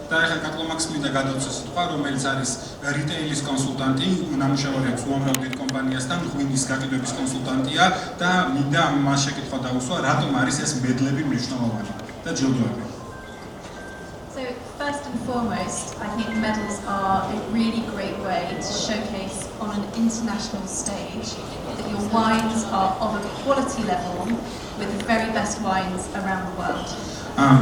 და ეხლა კატლომაქს მინდა გადავწესო სიტყვა, რომელიც არის რიტეილის კონსულტანტი, ნამუშევარი აქვს უამრავ დიდ კომპანიასთან, ღვინის გაყიდვების კონსულტანტია და მინდა მას შეკითხვა დაუსვა, რატომ არის ეს მედლები მნიშვნელოვანი და ჯილდოები. So first and foremost, I think medals are a really great way to showcase on an international stage that your wines are of a quality level with the very best wines around the world.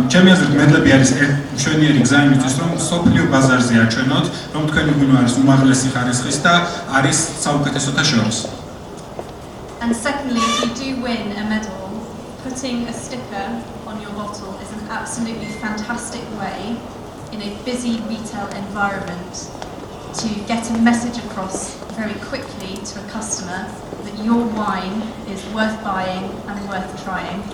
ჩემი აზრით მედლები არის მშვენიერი გზა იმისთვის, რომ სოფლიო ბაზარზე აჩვენოთ, რომ თქვენი ღვინო არის უმაღლესი ხარისხის და არის საუკეთესოთა შორის. And secondly, if you do win a medal, putting a sticker on your bottle is an absolutely fantastic way in a busy retail environment to get a message across very quickly to a customer that your wine is worth buying and worth trying.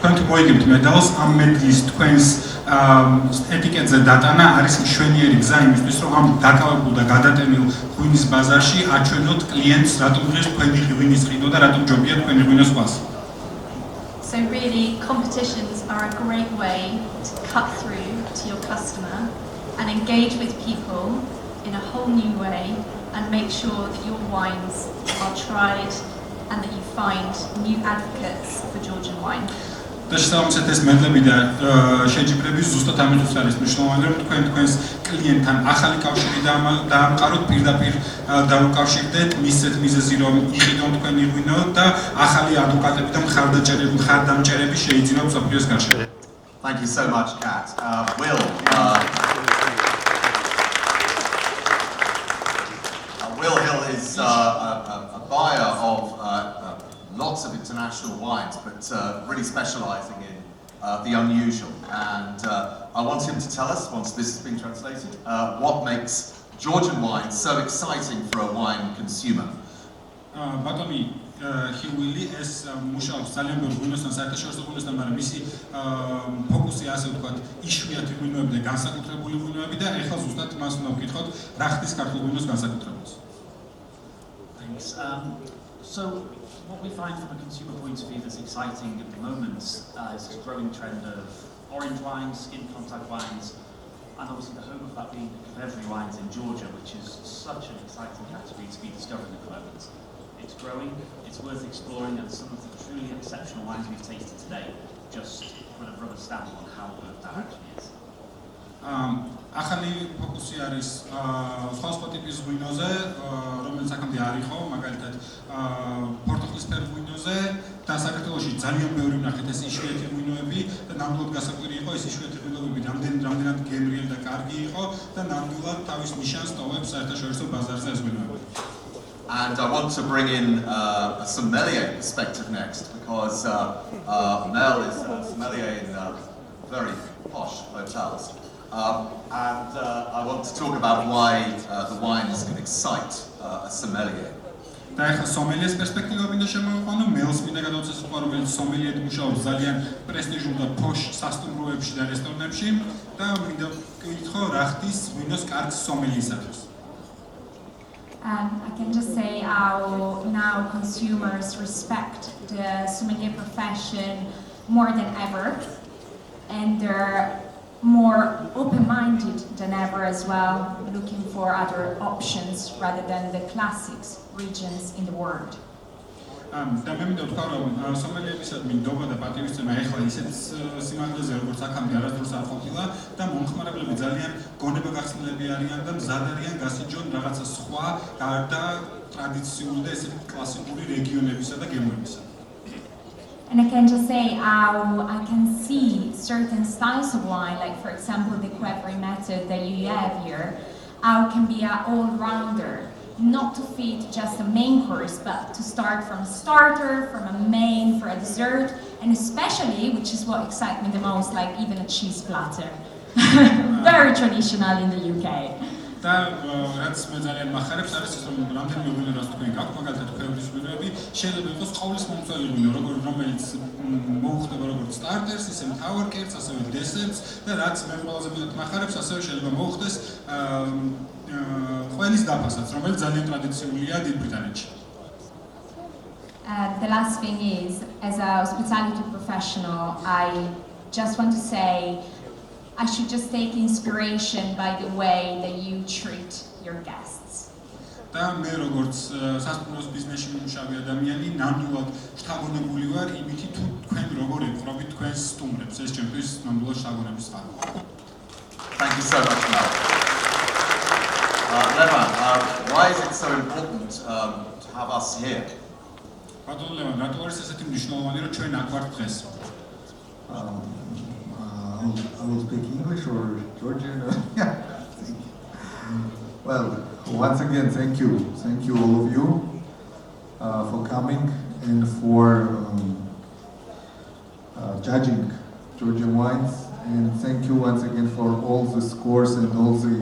თქვენ თუ მოიგებთ მედალს, ამ მედლის თქვენს ეტიკეტზე დატანა არის მშვენიერი გზა იმისთვის, რომ ამ დაკავებულ და გადატენილ ღვინის ბაზარში აჩვენოთ კლიენტს, რატომ ღირს თქვენი ღვინის ყიდვა და რატომ ჯობია თქვენი ღვინოს ყვას. So really, competitions are a great way to cut through to your customer and engage with people in a whole new way and make sure that your wines are tried and that you find new advocates for Georgian wine. და შესაბამისად ეს მედლები და შეჯიბრები ზუსტად ამისთვის არის მნიშვნელოვანი, რომ თქვენ თქვენს კლიენტთან ახალი კავშირი დაამყაროთ, პირდაპირ დაუკავშირდეთ, მისცეთ მიზეზი, რომ იყიდონ თქვენი ღვინო და ახალი ადვოკატები და მხარდამჭერები შეიძინონ მსოფლიოს გარშემო. Thank you so much, Kat. Will Hill is a buyer of lots of international wines, but really specialising in the unusual. And I want him to tell us, once this has been translated, what makes Georgian wine so exciting for a wine consumer. ბატონი ჰიუილი ეს მუშაობს ძალიან ბევრ ღვინოსთან, საერთაშორისო ღვინოსთან, მაგრამ მისი ფოკუსი ასე ვთქვათ, იშვიათი ღვინოები და განსაკუთრებული ღვინოები და ეხლა ზუსტად მას უნდა ვკითხოთ, რა ხდის ქართულ ღვინოს განსაკუთრებულს. Thanks. So what we find from a consumer point of view that's exciting at the moment is this growing trend of orange wines, skin contact wines, and obviously the home of that being Kvevari wines in Georgia, which is such an exciting category to be discovering at the moment. It's growing, it's worth exploring, and some of the truly exceptional wines we've tasted today just put a rubber stamp on how good that actually is. ახალი ფოკუსი არის სხვა ტიპის ღვინოზე, რომელიც აქამდე არ იყო, მაგალითად პორტოხალისფერ ღვინოზე და საქართველოში ძალიან ბევრი ვნახეთ ეს იშვიათი ღვინოები და ნამდვილად გასაკვირი იყო ეს იშვიათი ღვინოები რამდენად გემრიელი და კარგი იყო და ნამდვილად თავის ნიშანს ტოვებს საერთაშორისო ბაზარზე ეს ღვინოები. And I want to bring in a sommelier perspective next, because Mel is a sommelier in very posh hotels. and I want to talk about why the wines can excite a sommelier. და ახლა სომელიეს პერსპექტივა მინდა შემოვიყვანო, მეელს მინდა გადავწესო, რომელიც სომელიედ მუშაობს ძალიან პრესტიჟულ და ფოშ სასტუმროებში და რესტორნებში და მინდა ვკითხო რა ხდის ვინოს კარგ სომელიისათვის. I can just say how now consumers respect the sommelier profession more than ever, and they're more open-minded than ever as well, looking for other options rather than the classic regions in the world. და მე მინდა ვთქვა, რომ სომელიებისადმი ნდობა და პატივისცემა ეხლა ისეთ სიმაღლეზე, როგორც აქამდე არასდროს არ ყოფილა და მომხმარებლები ძალიან გონება გახსნილები არიან და მზად არიან გასინჯონ რაღაცა სხვა გარდა ტრადიციული და ესეთი კლასიკური რეგიონებისა და გემოებისა. And I can just say how I can see certain styles of wine, like for example the Guibert method that you have here, how it can be an all-rounder, not to fit just a main course, but to start from a starter, from a main, for a dessert, and especially, which is what excites me the most, like even a cheese platter. Very traditional in the UK. და რაც მე ძალიან მახარებს არის ის რომ რამდენიმე ღვინო რაც თქვენ გაქვთ, მაგალითად ქვევრის ღვინოები შეიძლება იყოს ყოვლის მომწველი ღვინო, რომელიც მოუხდება როგორც სტარტერს, ისე მთავარ კერძს, ასევე დესერტს და რაც მე ყველაზე მეტად მახარებს, ასევე შეიძლება მოუხდეს ყველის დაფასაც, რომელიც ძალიან ტრადიციულია დიდ ბრიტანეთში. The last thing is, as a hospitality professional, I just want to say I should just take inspiration by the way that you treat your guests. და მე როგორც სასტუმროს ბიზნესში მუშაობი ადამიანი ნამდვილად შთაგონებული ვარ იმითი თუ თქვენ როგორ ეყრობით თქვენს სტუმრებს, ეს ჩემთვის ნამდვილად შთაგონების წყაროა. Thank you so much, Mel. Levan, why is it so important to have us here? ბატონო ლევან, რატო არის ესეთი მნიშვნელოვანი რომ ჩვენ აქ ვართ დღეს? I will speak English or Georgian. Yeah. Well, once again, thank you all of you for coming and for judging Georgian wines, and thank you once again for all the scores and all the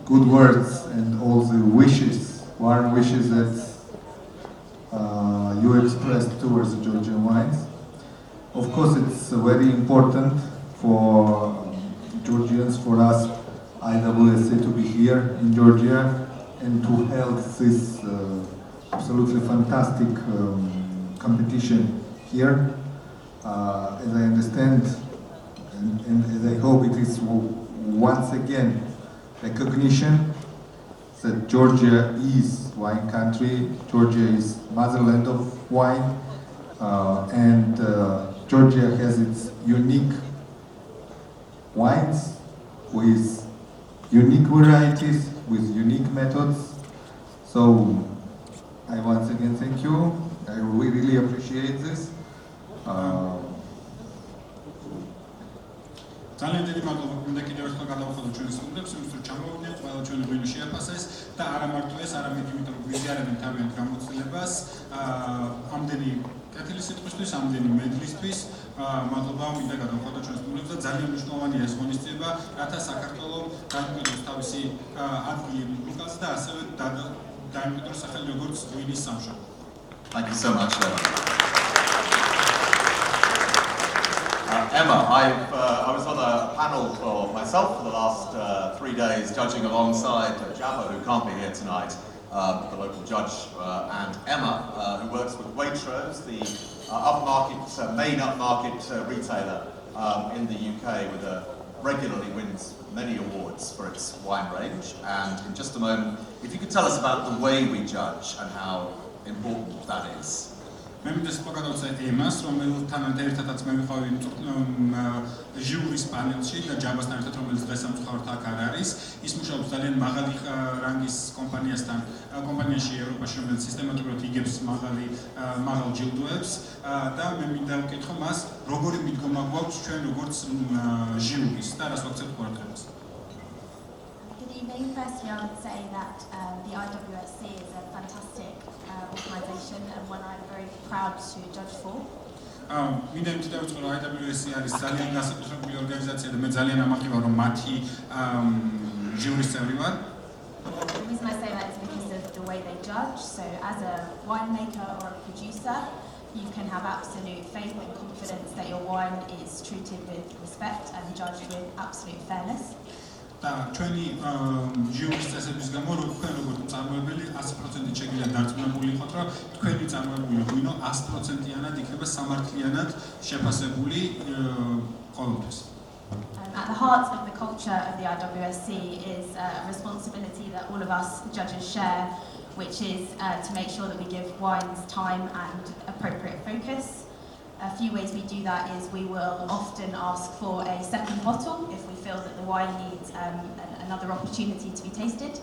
good words and all the wishes, warm wishes that you expressed towards the Georgian wines. Of course, it's very important for Georgians, for us, IWSC, to be here in Georgia and to hold this absolutely fantastic competition here. As I understand, and as I hope, it is once again recognition that Georgia is wine country, Georgia is motherland of wine, and Georgia has its unique wines with unique varieties, with unique methods. So I once again thank you. I really appreciate this. ძალიან დიდი მადლობა მინდა კიდევ ერთხელ გადავხადოთ ჩვენს სტუმრებს, იმის რომ ჩამოვიდნენ, ყველა ჩვენი ღვინო შეაფასეს და არა მარტო ეს, არამედ იმიტომ რომ გვიზიარებენ თავიანთ გამოცდილებას, ამდენი კეთილი სიტყვისთვის, ამდენი მედლისთვის, მადლობა მინდა გადავხადოთ ჩვენს სტუმრებს და ძალიან მნიშვნელოვანია ეს ღონისძიება, რათა საქართველო დაიმკვიდროს თავისი ადგილი ევროპაზე და ასევე დაიმკვიდროს სახელი როგორც ღვინის სამშობლო. Thank you so much, Levan. Emma, I was on a panel for myself for the last 3 days, judging alongside Jabba, who can't be here tonight, the local judge, and Emma, who works with Waitrose, the main upmarket retailer in the UK, regularly wins many awards for its wine range. And in just a moment, if you could tell us about the way we judge and how important that is. მე მინდა სპოგადავსა ემას, რომელთანაც ერთადაც მე ვიყავი ჟიურის პანელში და ჯაბასთან ერთად, რომელიც დღეს სამწუხაროდ აქ არ არის. ის მუშაობს ძალიან მაღალი რანგის კომპანიაში ევროპაში, რომელიც სისტემატურად იგებს მაღალ ჯილდოებს და მე მინდა ვკითხო მას, როგორი მიდგომა გვაქვს ჩვენ როგორც ჟიურის და რას ვაქცევთ ყურადღებას. Good evening. Firstly, I would say that the IWSC is a fantastic organisation and one I'm very proud to judge for. მინდა იმით დავიწყო, რომ IWSC არის ძალიან განსაკუთრებული ორგანიზაცია და მე ძალიან ამაყი ვარ, რომ მათი ჟიურის წევრი ვარ. The reason I say that is because of the way they judge. So as a winemaker or a producer, you can have absolute faith and confidence that your wine is treated with respect and judged with absolute fairness. და ჩვენი ჟიურის წესების გამო თქვენ როგორც მწარმოებელი 100% შეგიძლია დარწმუნებული იყოთ, რომ თქვენი წარმოებული ღვინო 100%-იანად იქნება სამართლიანად შეფასებული ყოველთვის. At the heart of the culture of the IWSC is a responsibility that all of us judges share, which is to make sure that we give wines time and appropriate focus. A few ways we do that is we will often ask for a second bottle if we feel that the wine needs another opportunity to be tasted.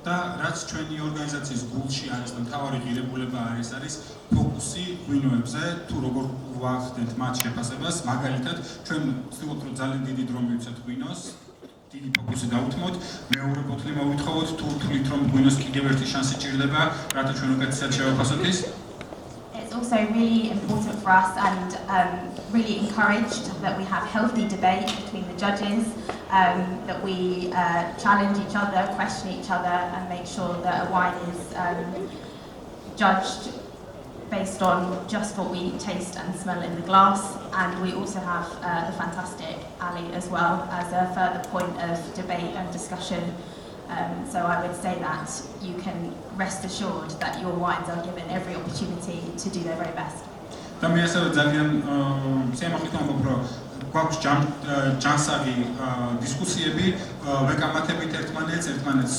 და რაც ჩვენი ორგანიზაციის გულში არის და მთავარი ღირებულება არის ფოკუსი ღვინოებზე, თუ როგორ ვახდენთ მათ შეფასებას, მაგალითად, ჩვენ ვცდილობთ, რომ ძალიან დიდი დრო მივცეთ ღვინოს, დიდი ფოკუსი დავუთმოთ, მეორე ბოთლი მოვითხოვოთ, თუ ვთვლით, რომ ღვინოს კიდევ ერთი შანსი ჭირდება, რათა ჩვენ უკეთესად შევაფასოთ ის. It's also really important for us and really encouraged that we have healthy debate between the judges, that we challenge each other, question each other and make sure that a wine is judged based on just what we taste and smell in the glass. And we also have the fantastic Ali as well as a further point of debate and discussion. So I would say that you can rest assured that your wines are given every opportunity to do their very best. და მე ასევე ძალიან შემახით ამბობ, რომ გვაქვს ჯანსაღი დისკუსიები, ვეკამათებით ერთმანეთს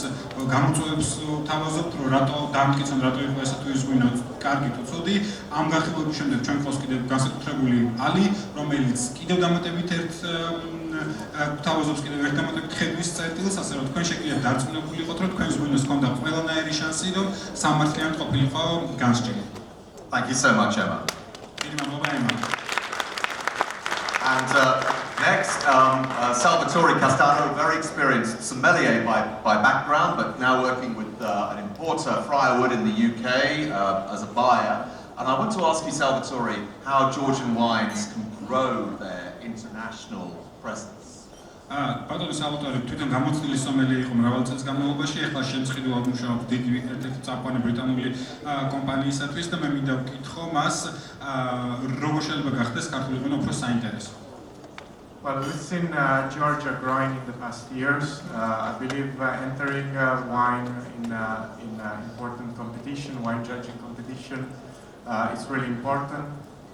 გამოწვევებს თავაზობთ, რომ რატო დაამტკიცონ, რატო იყო ესა თუ ის ღვინო კარგი თუ ცუდი. ამ განხილვების შემდეგ ჩვენ ყავს კიდევ განსაკუთრებული ალი, რომელიც კიდევ დამატებით თავაზობს კიდევ ერთ დამატებით ხედვის წერტილს, ასე რომ თქვენ შეგიძლიათ დარწმუნებული იყოთ, რომ თქვენს ღვინოს ჰქონდა ყველანაირი შანსი, რომ სამართლიანად ყოფილიყო განსჯელი. Thank you so much, Emma. And next, Salvatore Castano, very experienced sommelier by background, but now working with an importer, Friarwood, in the UK as a buyer. And I want to ask you, Salvatore, how Georgian wines can grow their international presence. ბატონო სალვატორე თვითონ გამოცდილი სომელი იყო მრავალი წლის განმავლობაში, ახლა შემწყიდულად მუშაობს დიდი ერთ-ერთი წამყვანი ბრიტანული კომპანიისათვის და მე მინდა ვკითხო მას, როგორ შეიძლება გახდეს ქართული ღვინო უფრო საინტერესო. Well, we've seen Georgia growing in the past years. I believe entering wine in important competition, wine judging competition, is really important.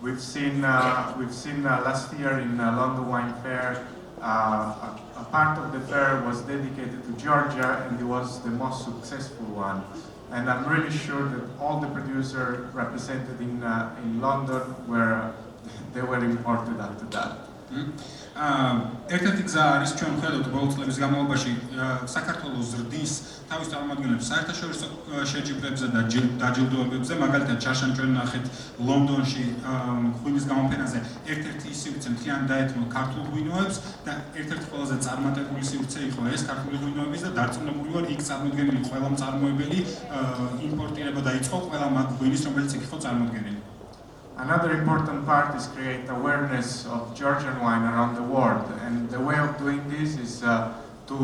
We've seen last year in London Wine Fair. A part of the fair was dedicated to Georgia, and it was the most successful one. And I'm really sure that all the producers represented in London were imported after that. ერთ-ერთი გზა არის ჩვენ ვხედავთ ბოლო წლების განმავლობაში საქართველოს ზრდის თავის წარმომადგენლებს საერთაშორისო შეჯიბრებზე და დაჯილდოებებზე, მაგალითად ჩაშან ჩვენ ნახეთ ლონდონში ღვინის გამოფენაზე ერთ-ერთი სივრცე მთლიანად დაეთმო ქართულ ღვინოებს და ერთ-ერთი ყველაზე წარმატებული სივრცე იყო ეს ქართული ღვინოების და დარწმუნებული ვარ, იქ წარმოდგენილი ყველა მწარმოებელი იმპორტირება დაიწყო ყველა მაგ ღვინის, რომელიც იქ იყო წარმოდგენილი. Another important part is create awareness of Georgian wine around the world, and the way of doing this is to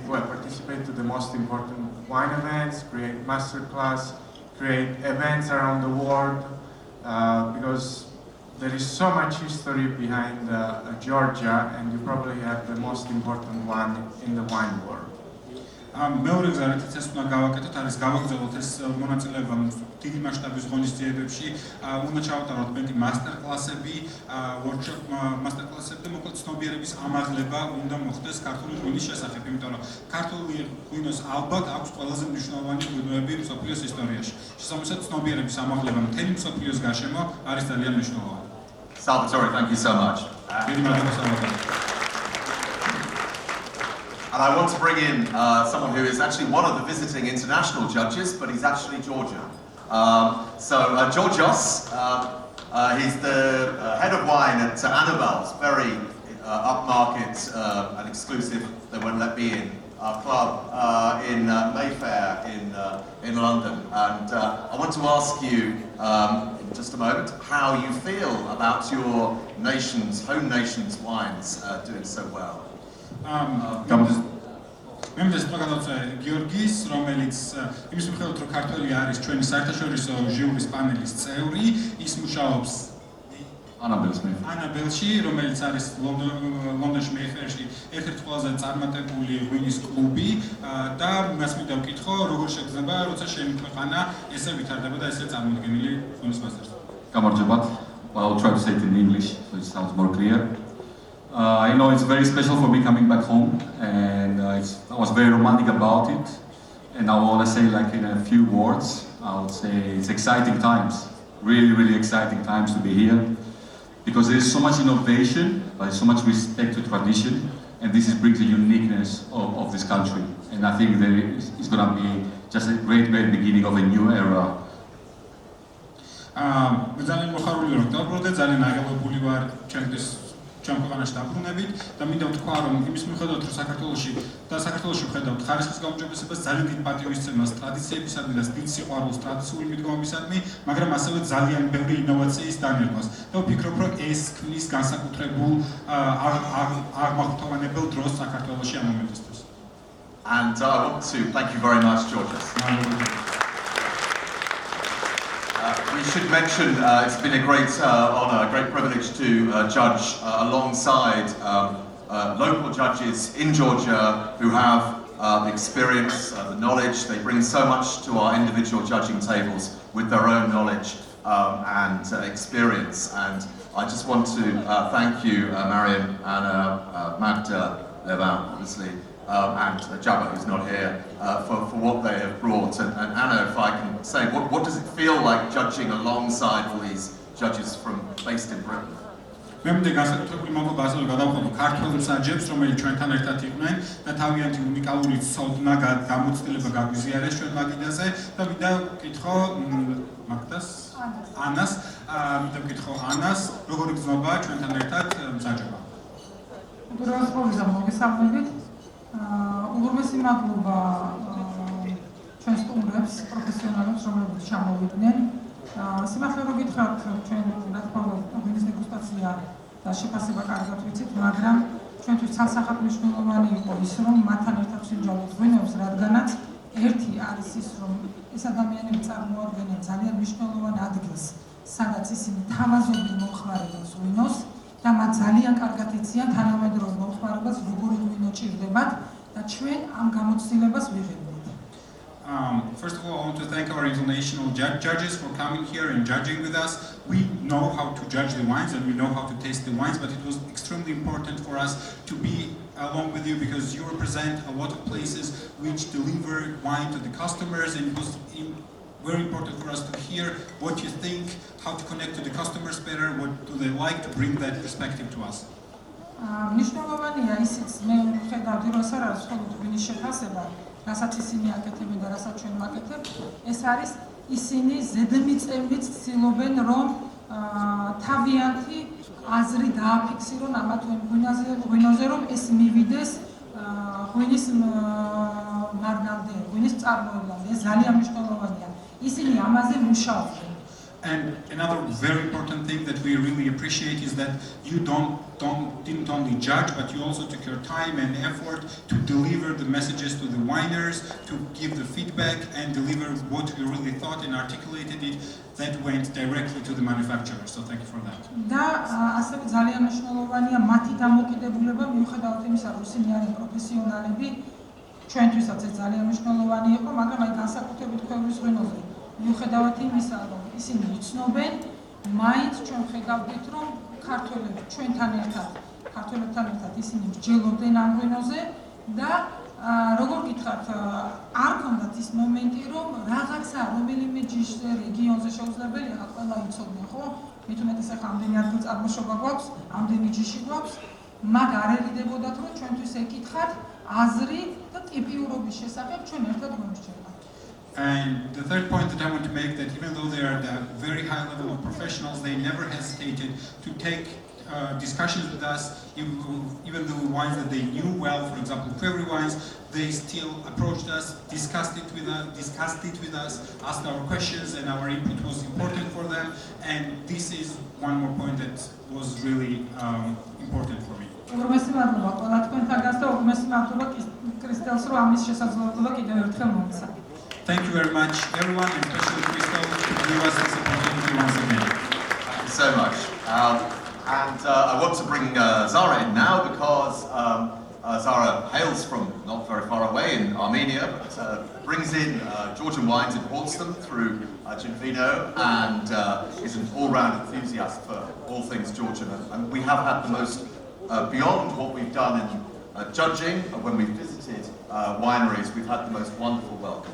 participate to the most important wine events, create masterclass, create events around the world, because there is so much history behind Georgia, and you probably have the most important one in the wine world. მეორე გზა რითიც ეს უნდა გავაკეთოთ არის გავაგრძელოთ ეს მონაწილეობა დიდი მასშტაბის ღონისძიებებში, უნდა ჩავატაროთ მეტი მასტერკლასები, workshop მასტერკლასები და მოკლედ ცნობიერების ამაღლება უნდა მოხდეს ქართული ღვინის შესახებ, იმიტომ რომ ქართული ღვინოს ალბათ აქვს ყველაზე მნიშვნელოვანი ღვინოები მსოფლიოს ისტორიაში. შესაბამისად ცნობიერების ამაღლება მთელი მსოფლიოს გარშემო არის ძალიან მნიშვნელოვანი. Salvatore, thank you so much. დიდი მადლობა სალვატორე. And I want to bring in someone who is actually one of the visiting international judges, but he's actually Georgian. Georgios, he's the head of wine at Ensamble, very upmarket and exclusive, they won't let me in, club in Mayfair in London. And I want to ask you, in just a moment how you feel about your home nation's wines doing so well. მე მგონი მაგალითად გიორგის, რომელიც იმის მიხედვით რომ ქართველი არის ჩვენი საერთაშორისო ჟიურის პანელის წევრი, ის მუშაობს ანაბელში, რომელიც არის ლონდონში მეხერში ერთ-ერთი ყველაზე წარმატებული ღვინის კლუბი და მას მინდა ვკითხო, როგორ შეგრძნება, როცა შენი ქვეყანა ესე ვითარდება და ესე წარმოდგენილი ღვინის ბაზარზე. გამარჯობათ. I'll try to say it in English so it sounds more clear. I know it's very special for me coming back home, and I was very romantic about it. And I want to say, like in a few words, I would say it's exciting times, really, really exciting times to be here, because there is so much innovation, but there's so much respect to tradition, and this brings the uniqueness of this country. And I think there is going to be just a great, great beginning of a new era. ძალიან მოხარული ვარ დავბრუნდე, ძალიან აღელვებული ვარ ჩემთვის ჩვენ ქვეყანაში დაბრუნებით და მინდა ვთქვა რომ იმის მიხედვით რომ საქართველოში ვხედავთ ხარისხის გაუმჯობესებას, ძალიან დიდ პატივისცემას ტრადიციებისადმი და დიდ სიყვარულს ტრადიციული მიდგომისადმი, მაგრამ ასევე ძალიან ბევრი ინოვაციის დანერგვას. და ვფიქრობ რომ ეს ქმნის განსაკუთრებულ აღმახტოვანებელ დროს საქართველოში ამ მომენტისთვის. And I want to thank you very much, Georgios. We should mention it's been a great honour, a great privilege to judge alongside local judges in Georgia who have the experience, the knowledge. They bring so much to our individual judging tables with their own knowledge and experience. And I just want to thank you, Marian, Anna, Magda, Levan, obviously, and Jabba, who's not here, for what they have brought. And Anna, if I can say, what does it feel like judging alongside all these judges based in Britain? მე მინდა განსაკუთრებული მადლობა ასევე გადავხადო ქართველ მსაჯებს, რომელიც ჩვენთან ერთად იყვნენ და თავიანთი უნიკალური ცოდნა გამოცდილება გაგვიზიარეს ჩვენ მაგიდაზე და მინდა ვკითხო ანას, როგორი გრძნობა ჩვენთან ერთად მსაჯობა. უბრალოდ მოგესალმებით. უღრმესი მადლობა ჩვენ სტუმრებს, პროფესიონალებს, რომლებიც ჩამოვიდნენ. სიმართლე რომ გითხრათ, ჩვენ რა თქმა უნდა ღვინის დეგუსტაცია და შეფასება კარგად ვიცით, მაგრამ ჩვენთვის ცალსახად მნიშვნელოვანი იყო ის, რომ მათთან ერთად ვსინჯავდეთ ღვინოებს, რადგანაც ერთი არის ის, რომ ეს ადამიანები წარმოადგენენ ძალიან მნიშვნელოვან ადგილს, სადაც ისინი თავაზობენ მომხმარებელს ღვინოს და მათ ძალიან კარგად იციან თანამედროვე მომხმარებელს როგორი ღვინო ჭირდებათ და ჩვენ ამ გამოცდილებას ვიღებთ. First of all, I want to thank our international judges for coming here and judging with us. We know how to judge the wines and we know how to taste the wines, but it was extremely important for us to be along with you because you represent a lot of places which deliver wine to the customers, and it was very important for us to hear what you think, how to connect to the customers better, what do they like, to bring that perspective to us. მნიშვნელოვანია ისიც მე ვხედავდი რომ ეს არ არის მხოლოდ ღვინის შეფასება, რასაც ისინი აკეთებენ და რასაც ჩვენ ვაკეთებთ, ეს არის ისინი ზედმიწევნით ცდილობენ რომ თავიანთი აზრი დააფიქსირონ ამა თუ იმ ღვინოზე, რომ ეს მივიდეს ღვინის მარნამდე, ღვინის წარმოებლამდე. ეს ძალიან მნიშვნელოვანია. ისინი ამაზე მუშაობენ. And another very important thing that we really appreciate is that you didn't only judge, but you also took your time and effort to deliver the messages to the winers, to give the feedback and deliver what you really thought and articulated it that went directly to the manufacturer. So thank you for that. და ასევე ძალიან მნიშვნელოვანია მათი დამოკიდებულება, მიუხედავად იმისა, რომ ისინი არიან პროფესიონალები, ჩვენთვისაც ეს ძალიან მნიშვნელოვანი იყო, მაგრამ აი განსაკუთრებით ქვეყნის ღვინოზე. მიუხედავად იმისა, რომ ისინი იცნობენ, მაინც ჩვენ ხედავდით, რომ ქართველებთან ერთად ისინი მსჯელობდნენ ამ ღვინოზე და როგორ გითხრათ, არ ქონდათ ის მომენტი, რომ რაღაცა რომელიმე ჯიშზე, რეგიონზე შეუძლებელია, ყველა იცოდნენ, ხო? მით უმეტეს ახლა ამდენი ადგილ წარმოშობა გვაქვს, ამდენი ჯიში გვაქვს, მათ არ ერიდებოდათ, რომ ჩვენთვის ეკითხათ აზრი და ტიპიურობის შესახებ ჩვენ ერთად გვემსჯელოთ. And the third point that I want to make, that even though they are at a very high level of professionals, they never hesitated to take discussions with us, even the wines that they knew well, for example, Qvevri wines, they still approached us, discussed it with us, asked our questions, and our input was important for them. And this is one more point that was really important for me. უღრმესი მადლობა ყველა თქვენთაგანს და უღრმესი მადლობა კრისტელს რომ ამის შესაძლებლობა კიდევ ერთხელ მომცა. Thank you very much, everyone, and especially Christelle, to give us this opportunity once again. Thank you so much. I want to bring Zara in now because Zara hails from not very far away in Armenia, but brings in Georgian wines, imports them through GNWA, and is an all-round enthusiast for all things Georgian. And we have had the most, beyond what we've done in judging, when we've visited wineries, we've had the most wonderful welcome.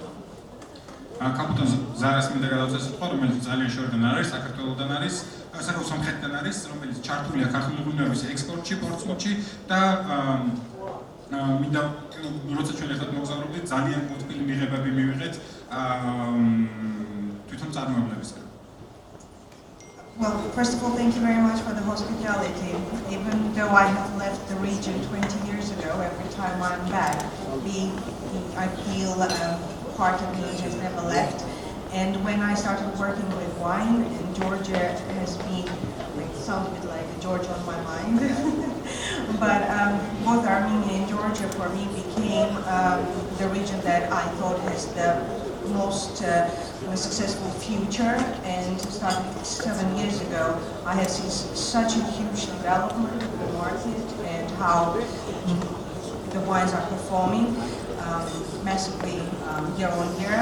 Კაპიტან ზარას მინდა გადავწესო, რომელიც ძალიან შორიდან არის, საქართველოსდან არის, საქართველოს სამხრეთიდან არის, რომელიც ჩართულია ქართული ღვინოების ექსპორტში, პორტსმუთში და მინდა როცა ჩვენ ერთად მოგზაურობდით, ძალიან მოთბილი მიღებები მივიღეთ თვითონ წარმოებლებისგან. Well, first of all, thank you very much for the hospitality. Even though I have left the region 20 years ago, every time I'm back, I feel part of me has never left. And when I started working with wine, and Georgia has been, it sounds a bit like Georgia on my mind, but both Armenia and Georgia for me became the region that I thought has the most successful future. And starting 7 years ago, I have seen such a huge development of the market and how the wines are performing massively year on year.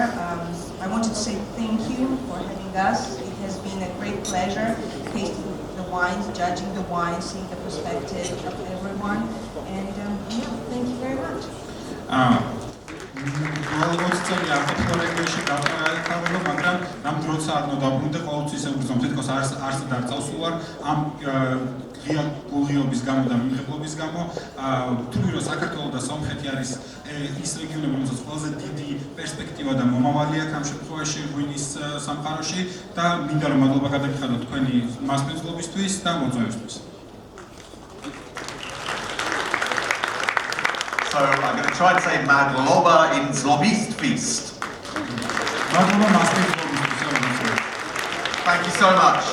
I wanted to say thank you for having us. It has been a great pleasure tasting the wines, judging the wines, seeing the perspective of everyone. And yeah, thank you very much. Volodymyr არქიპელაგში გავყავება, მაგრამ ამ დროც არ ნოდაბრუნდე ყოველთვის ებრძომ თითქოს არც დარწავს უარ ამ ღიობის გამო და მიმღებლობის გამო. ვთვლი რომ საქართველო და სომხეთი არის ის რეგიონები, რომელსაც ყველაზე დიდი პერსპექტივა და მომავალი აქვს ამ შემთხვევაში ღვინის სამყაროში და მინდა რომ მადლობა გადაგიხადოთ თქვენი მასპინძლობისთვის და მოწვევისთვის. So I'm going to try to say Madloba in Zlobistfist. Thank you so much.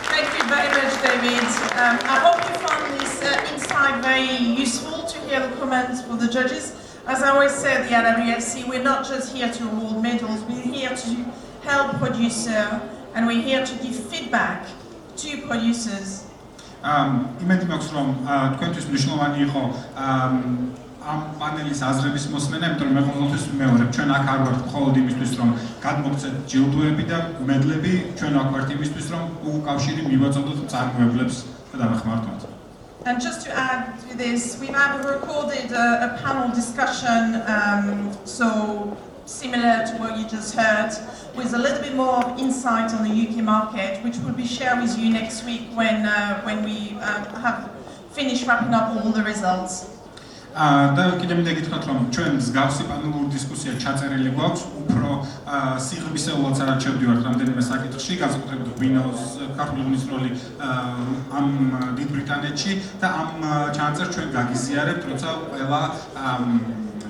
Thank you very much, David. I hope you found this insight very useful to hear the comments for the judges. As I always say at the IWSC, we're not just here to award medals, we're here to help producers, and we're here to give feedback to producers. იმედი მაქვს რომ თქვენთვის მნიშვნელოვანი იყო ამ პანელის აზრების მოსმენა, იმიტომ რომ მე ყოველთვის ვიმეორებ, ჩვენ აქ არ ვართ მხოლოდ იმისთვის, რომ გადმოგცეთ ჯილდოები და მედლები, ჩვენ აქ ვართ იმისთვის, რომ უკავშირი მივაწოდოთ მწარმოებლებს და დამეხმაროთ. And just to add to this, we've recorded a panel discussion, so similar to what you just heard, with a little bit more insight on the UK market, which will be shared with you next week when we have finished wrapping up all the results. და კიდევ მინდა გითხრათ, რომ ჩვენ მსგავსი პანელური დისკუსია ჩაწერილი გვაქვს, უფრო სიღრმისეულად არჩევდივართ რამდენიმე საკითხში, განსაკუთრებით ღვინოს, ქართული ღვინის როლი ამ დიდ ბრიტანეთში და ამ ჩანაწერს ჩვენ გაგიზიარებთ, როცა ყველა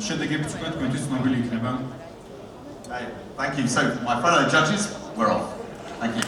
შედეგებიც უკვე თქვენთვის ცნობილი იქნება. Thank you. So, my fellow judges, we're off. Thank you.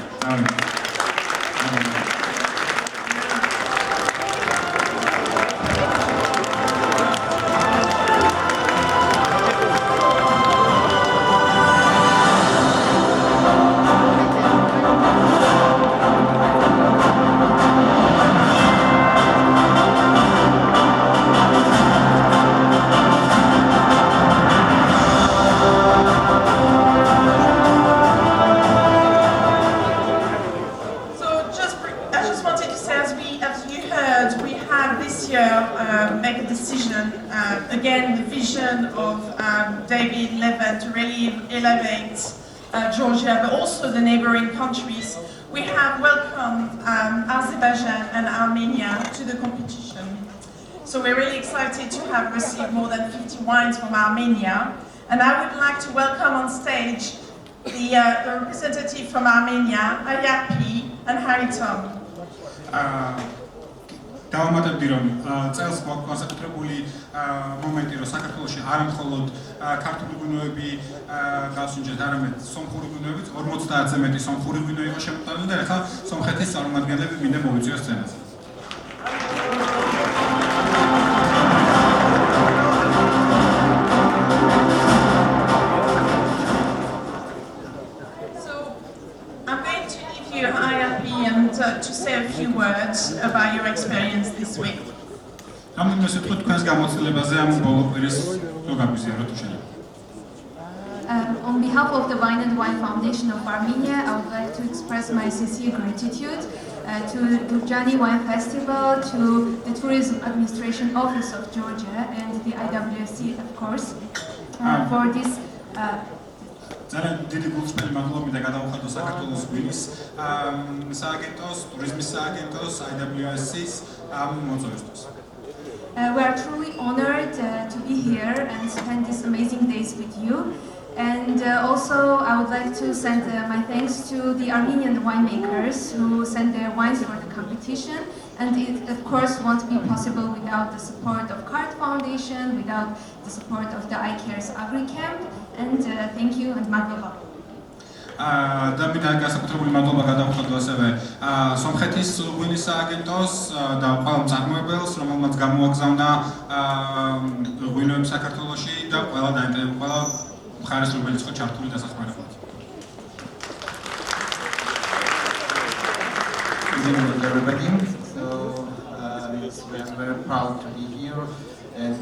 David, Levan, to really elevate Georgia, but also the neighboring countries. We have welcomed Azerbaijan and Armenia to the competition. So we're really excited to have received more than 50 wines from Armenia. And I would like to welcome on stage the representative from Armenia, Hayarpi and Artyom. დავამატებდი რომ წელს გვაქვს განსაკუთრებული მომენტი რომ საქართველოში არა მხოლოდ ქართული ღვინოები გავსინჯეთ, არამედ სომხური ღვინოებიც 50-ზე მეტი სომხური ღვინო იყო შემოტანილი და ახლა სომხეთის წარმომადგენლები მინდა მოვიწვიოს სცენაზე. To say a few words about your experience this week. On behalf of the Wine and Wine Foundation of Armenia, I would like to express my sincere gratitude to the Gurjaani Wine Festival, to the Tourism Administration Office of Georgia, and the IWSC, of course, for this. ძალიან დიდი გულწრფელი მადლობა მინდა გადავუხადო საქართველოს ღვინის სააგენტოს, ტურიზმის სააგენტოს, IWSC-ს ამ მოწვევისთვის. We are truly honored to be here and spend these amazing days with you. And also, I would like to send my thanks to the Armenian winemakers who sent their wines for the competition. And it, of course, won't be possible without the support of CART Foundation, without the support of the iCares Agri Camp. And thank you and madloba. და მინდა განსაკუთრებული მადლობა გადავუხადო ასევე სომხეთის ღვინის სააგენტოს და ყველა მწარმოებელს, რომელმაც გამოაგზავნა ღვინოები საქართველოში და ყველა მხარეს, რომელიც იყო ჩართული დასახმარებლად. Good evening, everybody. So we are very proud to be here, and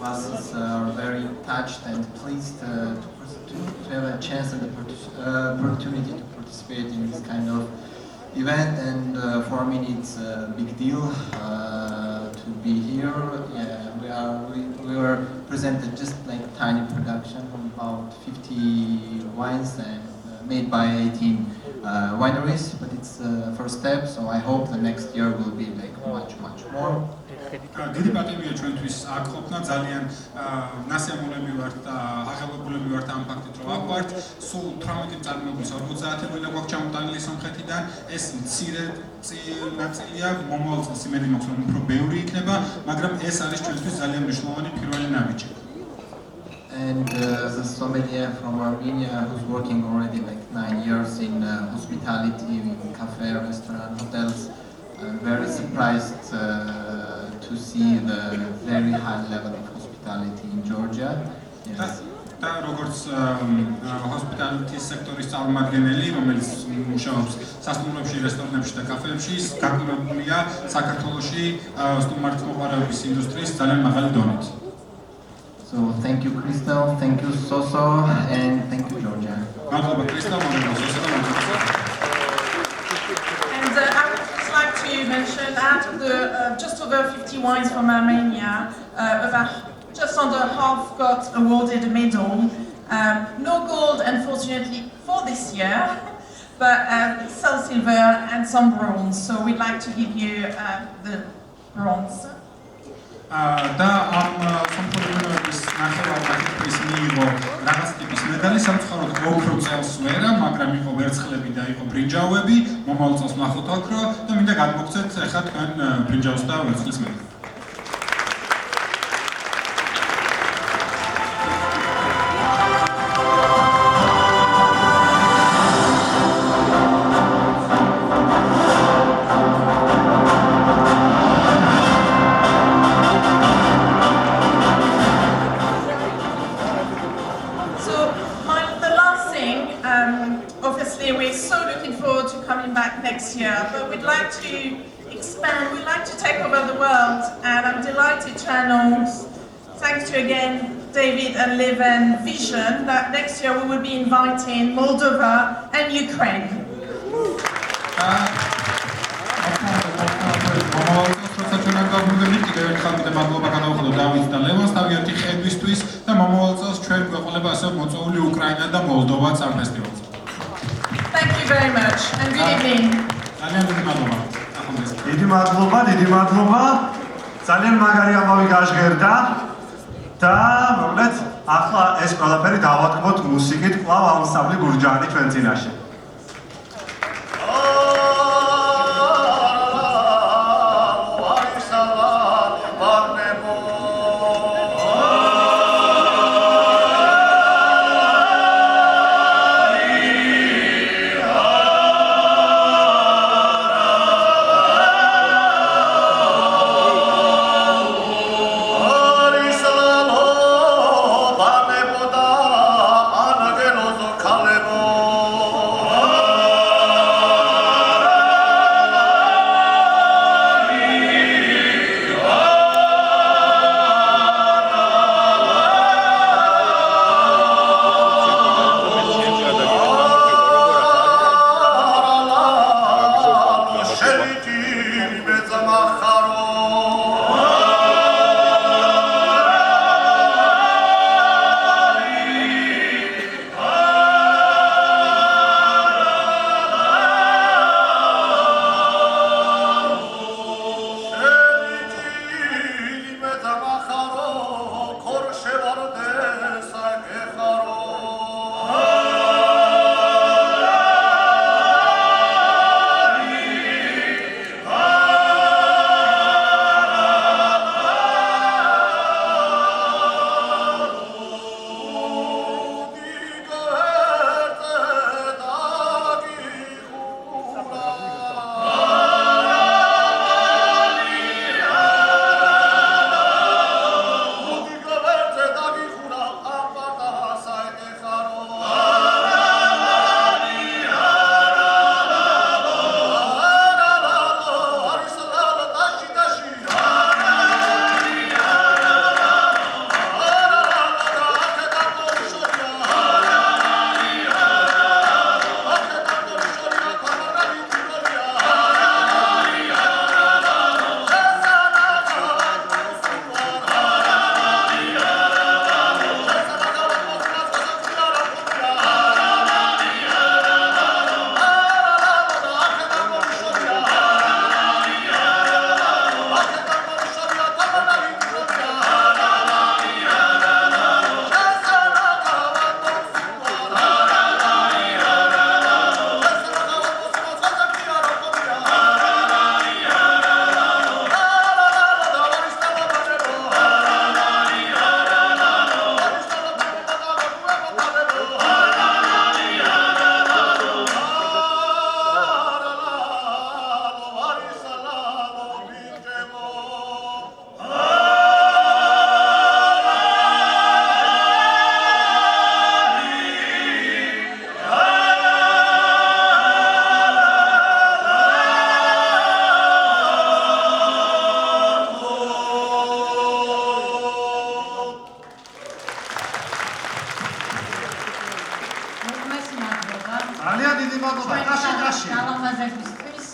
buses are very touched and pleased to have a chance and opportunity to participate in this kind of event. And for me, it's a big deal to be here. We were presented just like tiny production of about 50 wines and made by 18 wineries, but it's the first step. So I hope the next year will be like much more. დიდი პატივია ჩვენთვის აქ ყოფნა, ძალიან ნასიამოვნები ვართ და აღელვებულები ვართ ამ ფაქტით, რომ აქ ვართ. სულ 18 მწარმოებლის 50 ღვინო გვაქვს ჩამოტანილი სომხეთიდან. ეს მცირე ნაწილია, მომავალ წელს იმედი მაქვს, რომ უფრო ბევრი იქნება, მაგრამ ეს არის ჩვენთვის ძალიან მნიშვნელოვანი პირველი ნაბიჯი. And the sommelier from Armenia who's working already like 9 years in hospitality, in cafe, restaurant, hotels. I'm very surprised to see the very high level of hospitality in Georgia. Yes. და როგორც hospitality სექტორის წარმომადგენელი, რომელიც მუშაობს სასტუმროებში, რესტორნებში და კაფეებში, გაკვირვებულია საქართველოში სტუმართმოყვარეობის ინდუსტრიის ძალიან მაღალი დონით. So thank you, Christelle, thank you, Soso, and thank you, Georgia. მადლობა Christelle, მადლობა Soso და მადლობა. And I would just like to mention out of the just over 50 wines from Armenia, about just under half got awarded a medal. No gold, unfortunately, for this year, but some silver and some bronze. So we'd like to give you the bronze. და ამ სამფორინოების ნახევარდაკის მიიღო რაღაც ტიპის მედალი, სამწუხაროდ ოქრო წელს ვერა, მაგრამ იყო ვერცხლები და იყო ბრინჯაოები, მომავალ წელს ნახოთ ოქრო და მინდა გადმოგცეთ ახლა თქვენ ბრინჯაოს და ვერცხლის მედალი. Next year, but we'd like to expand, we'd like to take over the world, and I'm delighted to announce, thanks to again David and Levan vision, that next year we will be inviting Moldova and Ukraine. Thank you very much and good evening. დიდი მადლობა, დიდი მადლობა. ძალიან მაგარი ამბავი გაჟღერდა და მოგლეთ ახლა ეს ყველაფერი დავატყობთ მუსიკით, კვლავ Ensamble Gurjaani ჩვენ წინაშე.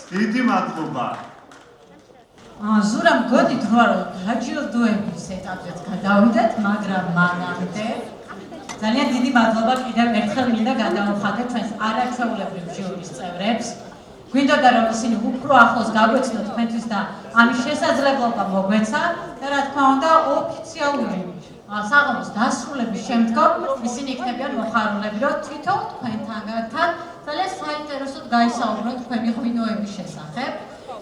დიდი მადლობა. ზურა მგონით რომ გაჯილდოების ეტაპზეც გადავიდეთ, მაგრამ მანამდე ძალიან დიდი მადლობა კიდევ ერთხელ მინდა გადავხადოთ ჩვენს არაჩვეულებრივ ჟიურის წევრებს. გვინდოდა რომ ისინი უფრო ახლოს გაგვეცნოთ თქვენთვის და ამის შესაძლებლობა მოგვეცა და რა თქმა უნდა ოფიციალური საღამოს დასრულების შემდგომ ისინი იქნებიან მოხარულები, რომ თვითონ თქვენთან ძალიან საინტერესოდ გაისაუბროთ თქვენი ღვინოების შესახებ.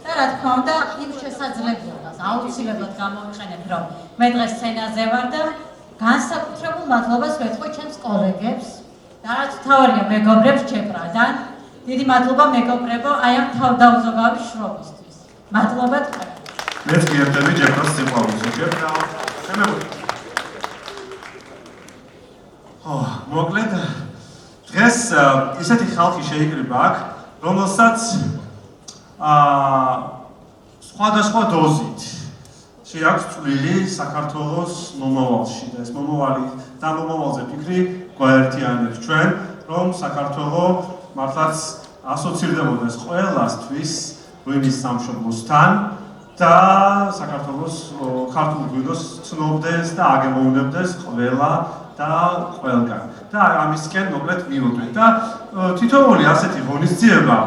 და რა თქმა უნდა იმ შესაძლებლობას აუცილებლად გამოვიყენებ, რომ მე დღეს სცენაზე ვარ და განსაკუთრებულ მადლობას ვეთქვი ჩემს კოლეგებს და რაც თავარია მეგობრებს ჩემპრადან. დიდი მადლობა მეგობრებო, აი ამ თავდაუზოგავი შრომისთვის. მადლობა თქვენ. მეც გიერთები ჯეფროს სიყვარულზე. მოკლედ დღეს ისეთი ხალხი შეიკრიბა აქ, რომელსაც სხვადასხვა დოზით შეაქვს წვლილი საქართველოს მომავალში და ეს მომავალი და მომავალზე ფიქრი გვაერთიანებს ჩვენ, რომ საქართველო მართლაც ასოცირდებოდეს ყველასთვის ღვინის სამშობლოსთან და საქართველოს ქართულ ღვინოს ცნობდეს და აგემოვნებდეს ყველა და ყველგან. და ამისკენ მოკლედ მივოდი და თითოეული ასეთი ღონისძიება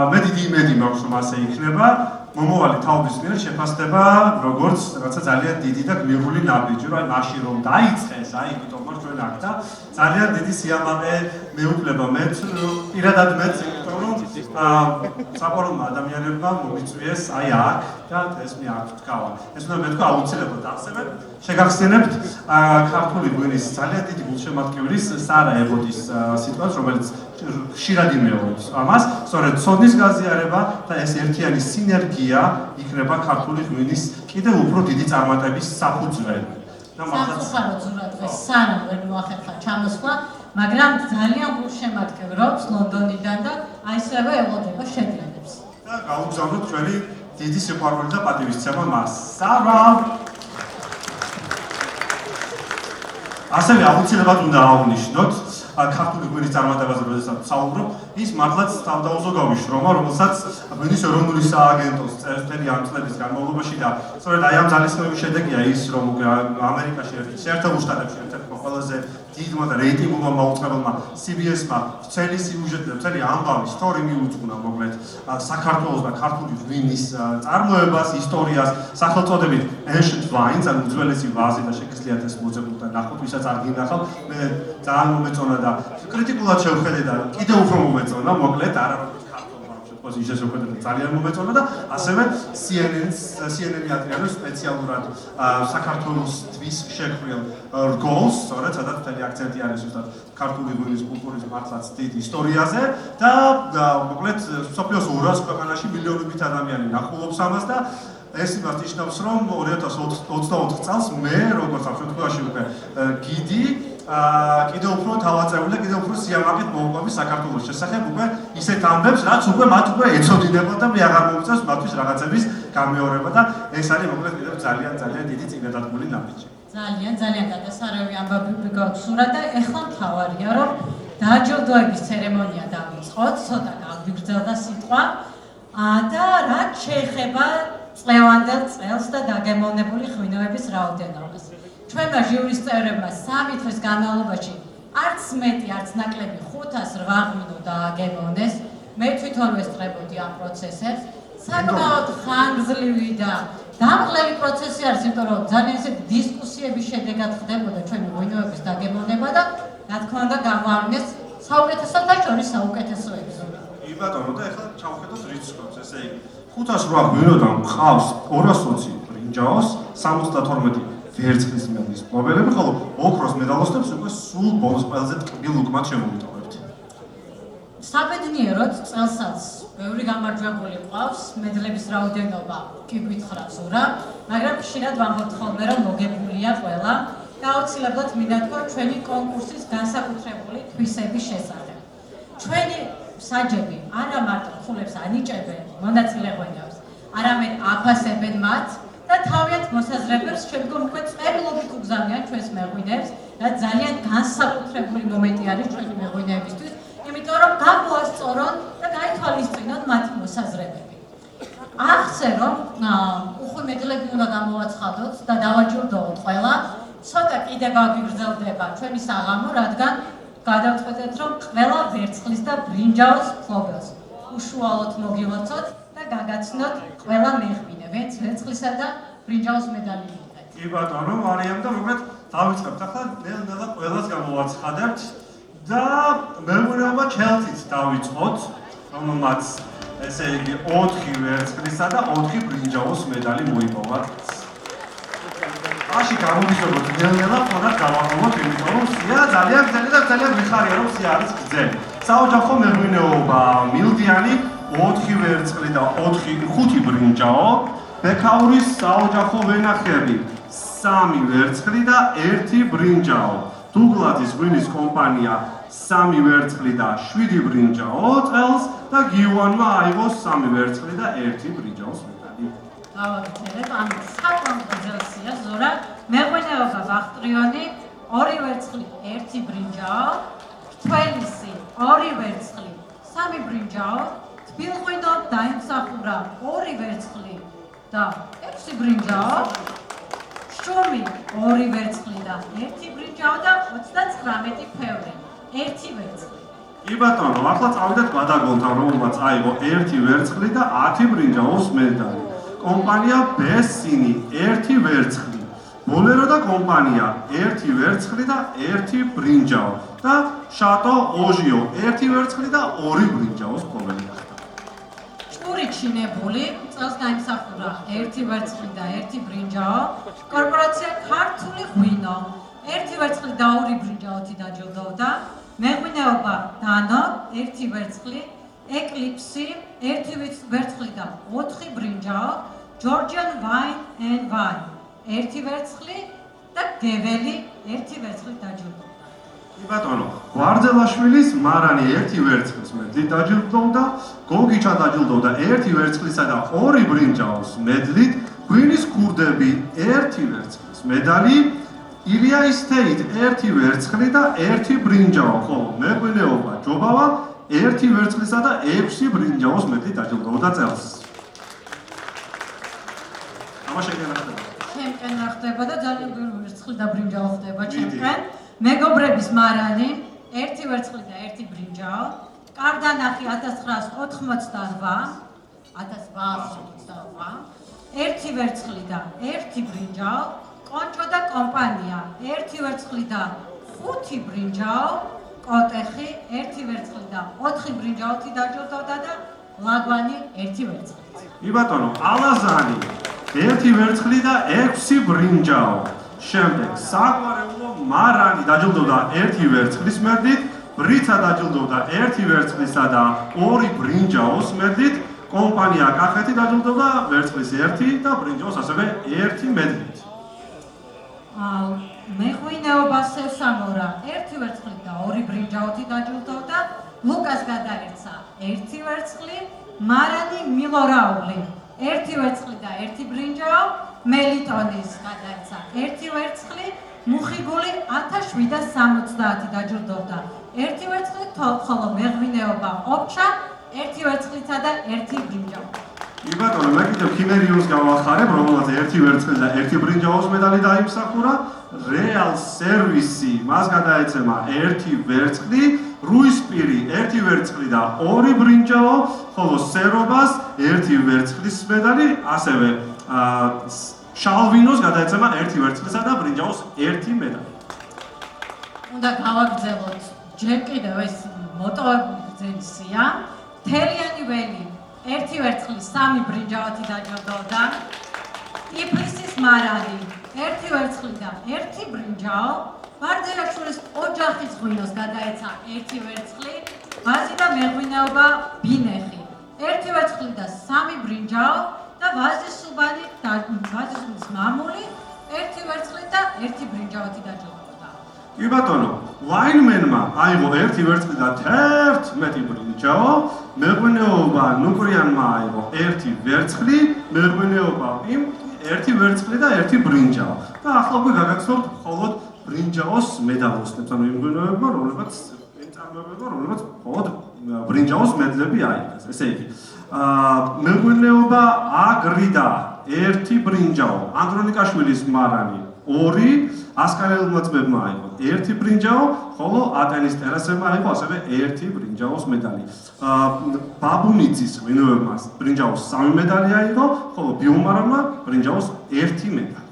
მე დიდი იმედი მაქვს რომ ასე იქნება. მომავალი თაობის მიერ შეფასდება როგორც რაღაცა ძალიან დიდი და გმირული ნაბიჯი, რომ აი მაშინ რომ დაიწყეს, აი იმიტომ რომ ჩვენ აქ და ძალიან დიდი სიამაყე მეუფლება მეც პირადად მეც, იმიტომ რომ საყვარელმა ადამიანებმა მომიწვიეს აი აქ და ეს მე აქ ვთქვა. ეს უნდა მეთქვა აუცილებლად ახსენებ. შეგახსენებთ ქართული ღვინის ძალიან დიდი გულშემატკივრის სარა ებოდის სიტყვას, რომელიც ხშირად იმეორებს ამას, სწორედ ცოდნის გაზიარება და ეს ერთიანი სინერგია იქნება ქართული ღვინის კიდევ უფრო დიდი წარმატების საფუძველი. სამწუხაროდ ზურა დღეს სანამ ვერ მოახერხა ჩამოსვლა, მაგრამ ძალიან გულშემატკივრობს ლონდონიდან და აი ესევე ელოდება შედეგებს. და გაუგზავნოთ ჩვენი დიდი სიყვარული და პატივისცემა მას. სარა! ასევე აუცილებლად უნდა აღნიშნოთ ქართული ღვინის წარმატებაზე როდესაც საუბრობ, ის მართლაც თავდაუზოგავი შრომა, რომელსაც ღვინის ეროვნული სააგენტოს წერს მთელი ამ წლების განმავლობაში და სწორედ აი ამ ძალისხმევის შედეგია ის, რომ ამერიკაში შეერთებულ შტატებში ერთ-ერთმა ყველაზე დიდმა და რეიტინგულმა მაუწყებელმა CBS-მა მთელი სიუჟეტი და მთელი ამბავი სტორი მიუძღვნა მოკლედ საქართველოს და ქართული ღვინის წარმოებას, ისტორიას, სახელწოდებით Ancient Wines, ანუ უძველესი ვაზი და შეგიძლიათ ეს მოძებნოთ და ნახოთ, ვისაც არ გინახავთ, მე ძალიან მომეწონა და კრიტიკულად შევხედე და კიდევ უფრო მომეწონა, მოკლედ არა როგორც ქართულმა შემთხვევაში შევხედე და ძალიან მომეწონა და ასევე CNN-ი ატრიალებს სპეციალურად საქართველოსთვის შექმნილ რგოლს, სწორედ სადაც მთელი აქცენტი არის ზუსტად ქართული ღვინის კულტურის მართლაც დიდ ისტორიაზე და მოკლედ მსოფლიოს 200 ქვეყანაში მილიონობით ადამიანი ნახულობს ამას და ეს იმას ნიშნავს, რომ 2024 წელს მე, როგორც ამ შემთხვევაში უკვე გიდი, კიდევ უფრო თავაწეული და კიდევ უფრო სიამაყით მოვუყვები საქართველოს შესახებ უკვე ისეთ ამბებს, რაც უკვე მათ უკვე ეცოდინება და მე აღარ მომიწევს მათთვის რაღაცების გამეორება და ეს არის მოკლედ კიდევ ძალიან დიდი წინადადგმული ნაბიჯი. ძალიან გადასარევი ამბები გაქვს სურა და ეხლა მთავარია, რომ დაჯილდოების ცერემონია დავიწყოთ, ცოტა გავიგრძელდა სიტყვა და რაც შეეხება წლევანდელ წელს და დაგემოვნებული ღვინოების რაოდენობას. ჩვენმა ჟიურის წევრებმა 3 დღის განმავლობაში არც მეტი, არც ნაკლები 508 ღვინო დააგემოვნეს. მე თვითონ ვესწრებოდი ამ პროცესებს. საკმაოდ ხანგრძლივი და დამღლელი პროცესი არის, იმიტომ რომ ძალიან ისეთი დისკუსიების შედეგად ხდებოდა ჩვენი ღვინოების დაგემოვნება და რა თქმა უნდა გამოავლინეს საუკეთესოთა შორის საუკეთესოებს. კი ბატონო, და ეხლა ჩავხედოთ რიცხვებს, ესე იგი 508 ღვინოდან მყავს 220 ბრინჯაოს, 72 ვერცხლის მედლის მფლობელები, ხოლო ოქროს მედალოსტებს უკვე სულ ბოლოს ყველაზე ტკბილ უკმად შემოვიტოვებთ. საბედნიეროდ წელსაც ბევრი გამარჯვებული მყავს, მედლების რაოდენობა კი გითხრათ ზურა, მაგრამ ხშირად ვამბობთ ხოლმე, რომ მოგებულია ყველა და აუცილებლად მინდა თქვა ჩვენი კონკურსის განსაკუთრებული თვისების შესახებ. ჩვენი საჯები არა მარტო ხულებს ანიჭებენ მონაწილე ღვინოებს, არამედ აფასებენ მათ და თავიანთ მოსაზრებებს შემდგომ უკვე წერილობით უგზავნიან ჩვენს მეღვინეებს და ძალიან განსაკუთრებული მომენტი არის ჩვენი მეღვინეებისთვის, იმიტომ რომ გამოასწორონ და გაითვალისწინოთ მათი მოსაზრებები. აღწერ რომ უხუმედლები უნდა გამოვაცხადოთ და დავაჯილდოვოთ ყველა. ცოტა კიდე გაგვიგრძელდება ჩვენი საღამო, რადგან გადავწყვეტეთ რომ ყველა ვერცხლის და ბრინჯაოს მფლობელს უშუალოდ მოგილოცოთ და გაგაცნოთ ყველა მეღვინე, ვინც ვერცხლისა და ბრინჯაოს медали მიიღეთ. კი ბატონო, მარიამ და მოკლედ დავიწყებთ. ახლა ნელ-ნელა ყველას გამოვაცხადებთ და მეღვინეობა ჩელსიც დავიწყოთ, რომელმაც ესე იგი 4 ვერცხლისა და 4 ბრინჯაოს медали მოიპოვა. Აში გამოვიშვებოთ ნელ-ნელა, ხოდათ გავაყოლოთ, იმიტომ რომ სია ძალიან გრძელი და ძალიან მიხარია, რომ სია არის გრძელი. საოჯახო მეღვინეობა მილდიანი 4 ვერცხლი და 5 ბრინჯაო, ბექაურის საოჯახო ვენახები 3 ვერცხლი და 1 ბრინჯაო, დუგლაძის ღვინის კომპანია 3 ვერცხლი და 7 ბრინჯაო წელს და გიუანმა აიღო 3 ვერცხლი და 1 ბრინჯაოს медали. გავაგრძელებ ამ საკონტროლზია ზორა მეღვინეობა ვახტრიონი 2 ვერცხლი 1 ბრინჯაო, თველისი 2 ვერცხლი 3 ბრინჯაო, თბილღვინო დაიმსახურა 2 ვერცხლი და 6 ბრინჯაო, შუმი 2 ვერცხლი და 1 ბრინჯაო და 39 ფევრი 1 ვერცხლი. კი ბატონო, ახლა წავიდეთ გადაგონთან, რომელმაც აიღო 1 ვერცხლი და 10 ბრინჯაოს медали. კომპანია ბესინი 1 ვერცხლი, ბოლერო და კომპანია 1 ვერცხლი და 1 ბრინჯაო და შატო ოჟიო 1 ვერცხლი და 2 ბრინჯაოს მფლობელი გახდა. ჭური ჩინებული წელს დაიმსახურა 1 ვერცხლი და 1 ბრინჯაო, კორპორაცია ქართული ღვინო 1 ვერცხლი და 2 ბრინჯაოთი დაჯილდოვდა, მეღვინეობა დანო 1 ვერცხლი, ეკლიპსი 1 ვერცხლი და 4 ბრინჯაო, Georgian wine and wine 1 ვერცხლი და გეველი 1 ვერცხლი დაჯილდოვდა. კი ბატონო, გვარძელაშვილის მარანი 1 ვერცხლის медლით დაჯილდოვდა, გოგიჩა დაჯილდოვდა 1 ვერცხლისა და 2 ბრინჯაოს медლით, ღვინის ქურდები 1 ვერცხლის медალი, ილია ისთეით 1 ვერცხლი და 1 ბრინჯაო, ხოლო მეღვინეობა ჯობავა 1 ვერცხლისა და 6 ბრინჯაოს медლით დაჯილდოვდა წელს. ამა შეგენა ხდება. ჩემპიონი ხდება და ძალიან ბევრი ვერცხლი და ბრინჯაო ხდება ჩემპიონი. მეგობრების მარანი 1 ვერცხლი და 1 ბრინჯაო, კარდანახი 1988, 1888, 1 ვერცხლი და 1 ბრინჯაო, კონჭო და კომპანია 1 ვერცხლი და 5 ბრინჯაო, კოტეხი 1 ვერცხლი და 4 ბრინჯაოთი დაჯილდოვდა და ლაგვანი 1 ვერცხლი. კი ბატონო, ალაზანი 1 ვერცხლი და 6 ბრინჯაო. შემდეგ საგვარეულო მარანი დაჯილდოვდა 1 ვერცხლის медლით, ბრიცა დაჯილდოვდა 1 ვერცხლისა და 2 ბრინჯაოს медლით, კომპანია კახეთი დაჯილდოვდა ვერცხლის 1 და ბრინჯაოს ასევე 1 медლით. მეღვინეობა სევსამორა 1 ვერცხლი და 2 ბრინჯაოთი დაჯილდოვდა, ლუკას გადაერცა 1 ვერცხლი, მარანი მილორაული 1 ვერცხლი და 1 ბრინჯაო, მელიტონის გადაერცა 1 ვერცხლი, მუხიგული 1770 დაჯილდოვდა 1 ვერცხლი, ხოლო მეღვინეობა ოფჩა 1 ვერცხლითა და 1 ბრინჯაო. კი ბატონო, მე კიდევ ქიმერიუსს გავახარებ, რომელმაც 1 ვერცხლი და 1 ბრინჯაოს медალი დაიმსახურა, რეალ სერვისი მას გადაეცემა 1 ვერცხლი, რუისპირი 1 ვერცხლი და 2 ბრინჯაო, ხოლო სერობას 1 ვერცხლის медალი, ასევე შალვინოს გადაეცემა 1 ვერცხლისა და ბრინჯაოს 1 медალი. უნდა გავაგრძელოთ ჯერ კიდევ ეს მოტოვებული გრძელისია, თელიანი ველი 1 ვერცხლი 3 ბრინჯაოთი დაჯილდოვდა, ტიფლისის მარანი 1 ვერცხლი და 1 ბრინჯაო, ბარდელაშვილის ოჯახის ღვინოს გადაეცა 1 ვერცხლი, ვაზი და მეღვინეობა ბინეხი 1 ვერცხლი და 3 ბრინჯაო და ვაზის სუბანი და ვაზის სუბანის მამული 1 ვერცხლი და 1 ბრინჯაოთი დაჯილდოვდა. კი ბატონო, ვაინმენმა აიღო 1 ვერცხლი და 11 ბრინჯაო, მეღვინეობა ნუკრიანმა აიღო 1 ვერცხლი, მეღვინეობა იმ 1 ვერცხლი და 1 ბრინჯაო. და ახლა უკვე გაგაცნობთ მხოლოდ ბრინჯაოს медалოსნებს, ანუ იმ ღვინოებმა, რომლებიც საგმებია, რომელსაც მხოლოდ ბრინჯაოს მედლები აიღეს. ესე იგი, მეღვინეობა აგრიდა ერთი ბრინჯაო, ანდრონიკაშვილის მარანი 2, ასკანელმა ძმებმა აიღო ერთი ბრინჯაო, ხოლო ატენის ტერასებმა აიღო ასევე ერთი ბრინჯაოს медали. ბაბუნიძის ღვინოებმა ბრინჯაოს 3 медали აიღო, ხოლო ბიომარანმა ბრინჯაოს 1 медали.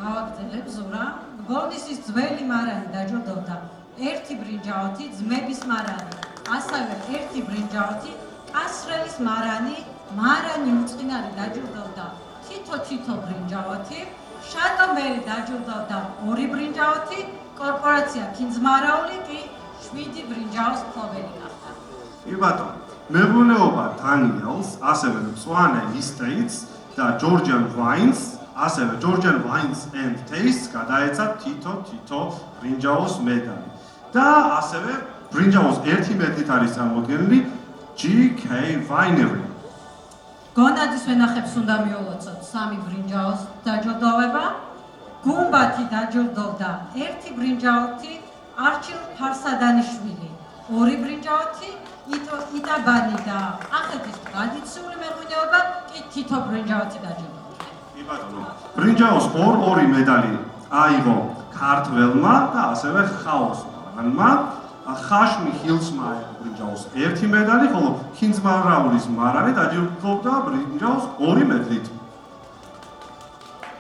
გავაგრძელებ ზურა. გოლდისის ძველი მარანი დაჯილდოვდა 1 ბრინჯაოთი, ძმების მარანი, ასევე 1 ბრინჯაოთი, კასრელის მარანი უწყინარი დაჯილდოვდა თითო ბრინჯაოთი, შატომერი დაჯილდოვდა 2 ბრინჯაოთი, კორპორაცია ქინძმარაული კი 7 ბრინჯაოს მფლობელი გახდა. კი ბატონო, მეღვინეობა დანიელს, ასევე მწვანე estates და Georgian wines, ასევე Georgian wines and tastes გადაეცა თითო ბრინჯაოს медали. და ასევე ბრინჯაოს 1 მედლით არის წარმოდგენილი GK Winery. გონადის ვენახებს უნდა მიულოცოთ 3 ბრინჯაოს დაჯილდოვება. გუმბათი დაჯილდოვდა 1 ბრინჯაოთი, არჩილ ფარსადანიშვილი 2 ბრინჯაოთი, იტაბანი და კახეთის ტრადიციული მეღვინეობა კი თითო ბრინჯაოთი დაჯილდოვდა. კი ბატონო, ბრინჯაოს 2 медали აიღო ქართველმა და ასევე ხაოსმანმა. ხაშმი ჰილსმა აიღო ბრინჯაოს 1 медали, ხოლო ქინძმარაულის მარანი დაჯილდოვდა ბრინჯაოს 2 მედლით.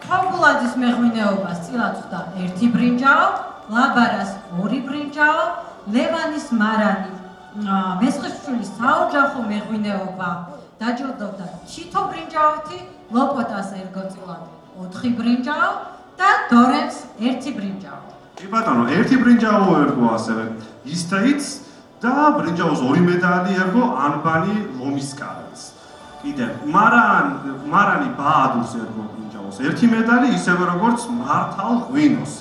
ქობულაძის მეღვინეობას წილად ხვდა 1 ბრინჯაო, ლაბარას 2 ბრინჯაო, ლევანის მარანი მესხიშვილის საოჯახო მეღვინეობა დაჯილდოვდა თითო ბრინჯაოთი, ლოპოტას ერგოწილად 4 ბრინჯაო და დორემს 1 ბრინჯაო. კი ბატონო, 1 ბრინჯაო ერგო ასევე estates და ბრინჯაოს 2 медали ერგო ანბანი ლომისკაიას. კიდევ მარანი ბაადურს ერგო ბრინჯაოს 1 медали, ისევე როგორც მართალ ღვინოს.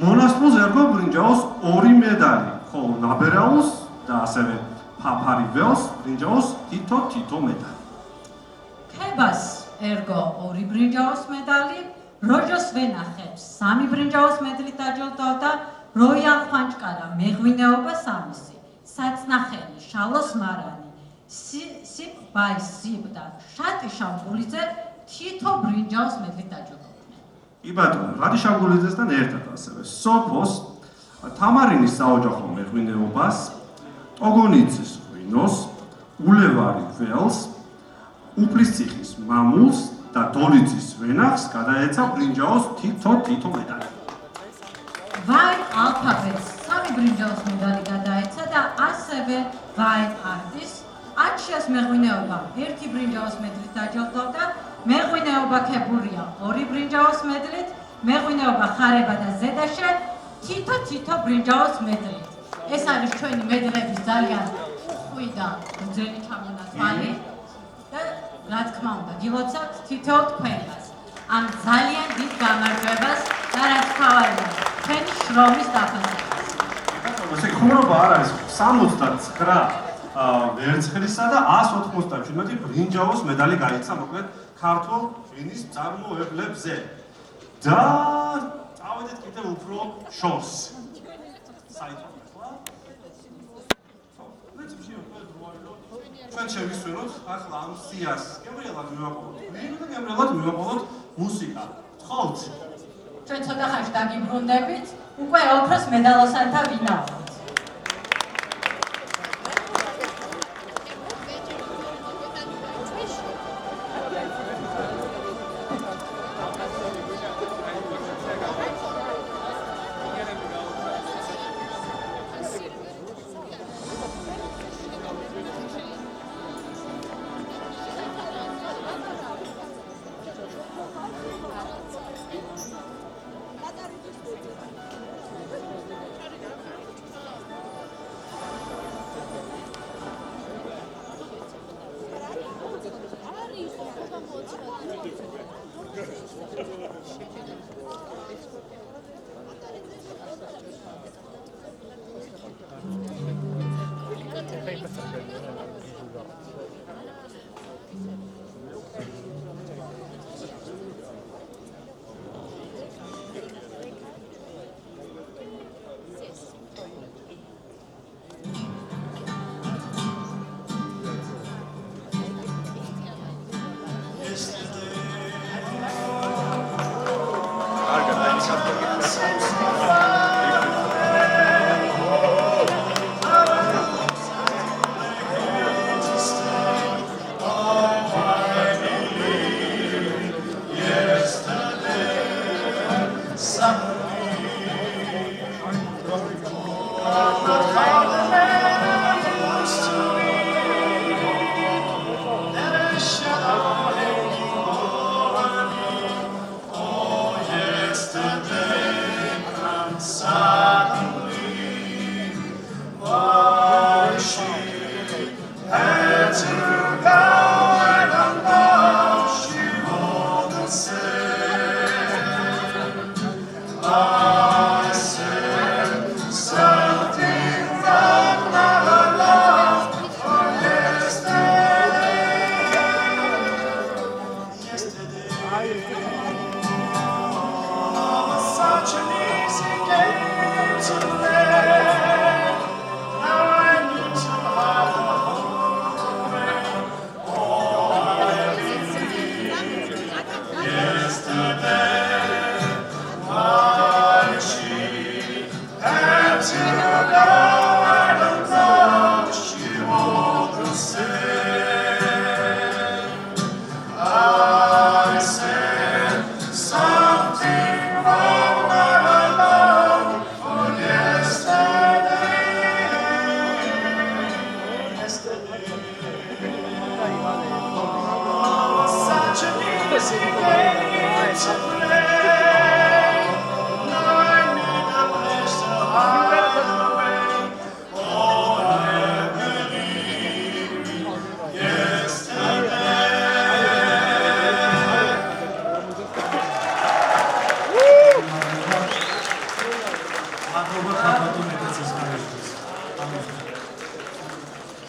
მონასტროს ერგო ბრინჯაოს 2 медали, ხოლო ნაბერაულს და ასევე ფაფარი ველს ბრინჯაოს თითო медали. ქებას ერგო 2 ბრინჯაოს медали, როჟოს ვენახებს 3 ბრინჯაოს медლით დაჯილდოვდა, როიან ხვანჭკარა მეღვინეობა 3, საწნახელი შალოს მარანი, სიბ და შატი შამბულიძე თითო ბრინჯაოს медლით დაჯილდოვდნენ. კი ბატონო, რატი შამბულიძესთან ერთად ასევე სოფოს, თამარინის საოჯახო მეღვინეობას, ტოგონიძის ღვინოს, ულევარი ველს, უფლისციხის მამულს და დოლიძის ვენახს გადაეცა ბრინჯაოს თითო медали. ვაით ალფაბეტს 3 ბრინჯაოს медали გადაეცა და ასევე ვაით არტის აჩიას მეღვინეობა 1 ბრინჯაოს медლით დაჯილდოვდა, მეღვინეობა ქებურია 2 ბრინჯაოს медლით, მეღვინეობა ხარება და ზედაშე თითო ბრინჯაოს медლით. ეს არის ჩვენი медლების ძალიან უხვი და გრძელი ჩამონათვალი და რა თქმა უნდა, გილოცავთ თითოეულ თქვენას. ამ ძალიან დიდ გამარჯვებას და რაც თავარია, თქვენი შრომის დაფასებას. ესე ხუმრობა არ არის 69 ვერცხლისა და 197 ბრინჯაოს медали გაიცა მოკლედ ქართულ ღვინის მწარმოებლებზე. და წავედით კიდევ უფრო შორს. საერთოდ ახლა ჩვენ შევისვენოთ ახლა ამ სიას. გემრიელად მივაყოლოთ ღვინო და გემრიელად მივაყოლოთ მუსიკა. გთხოვთ? ჩვენ ცოტა ხანში დაგიბრუნდებით, უკვე ოქროს მედალოსანთა ვინაობთ.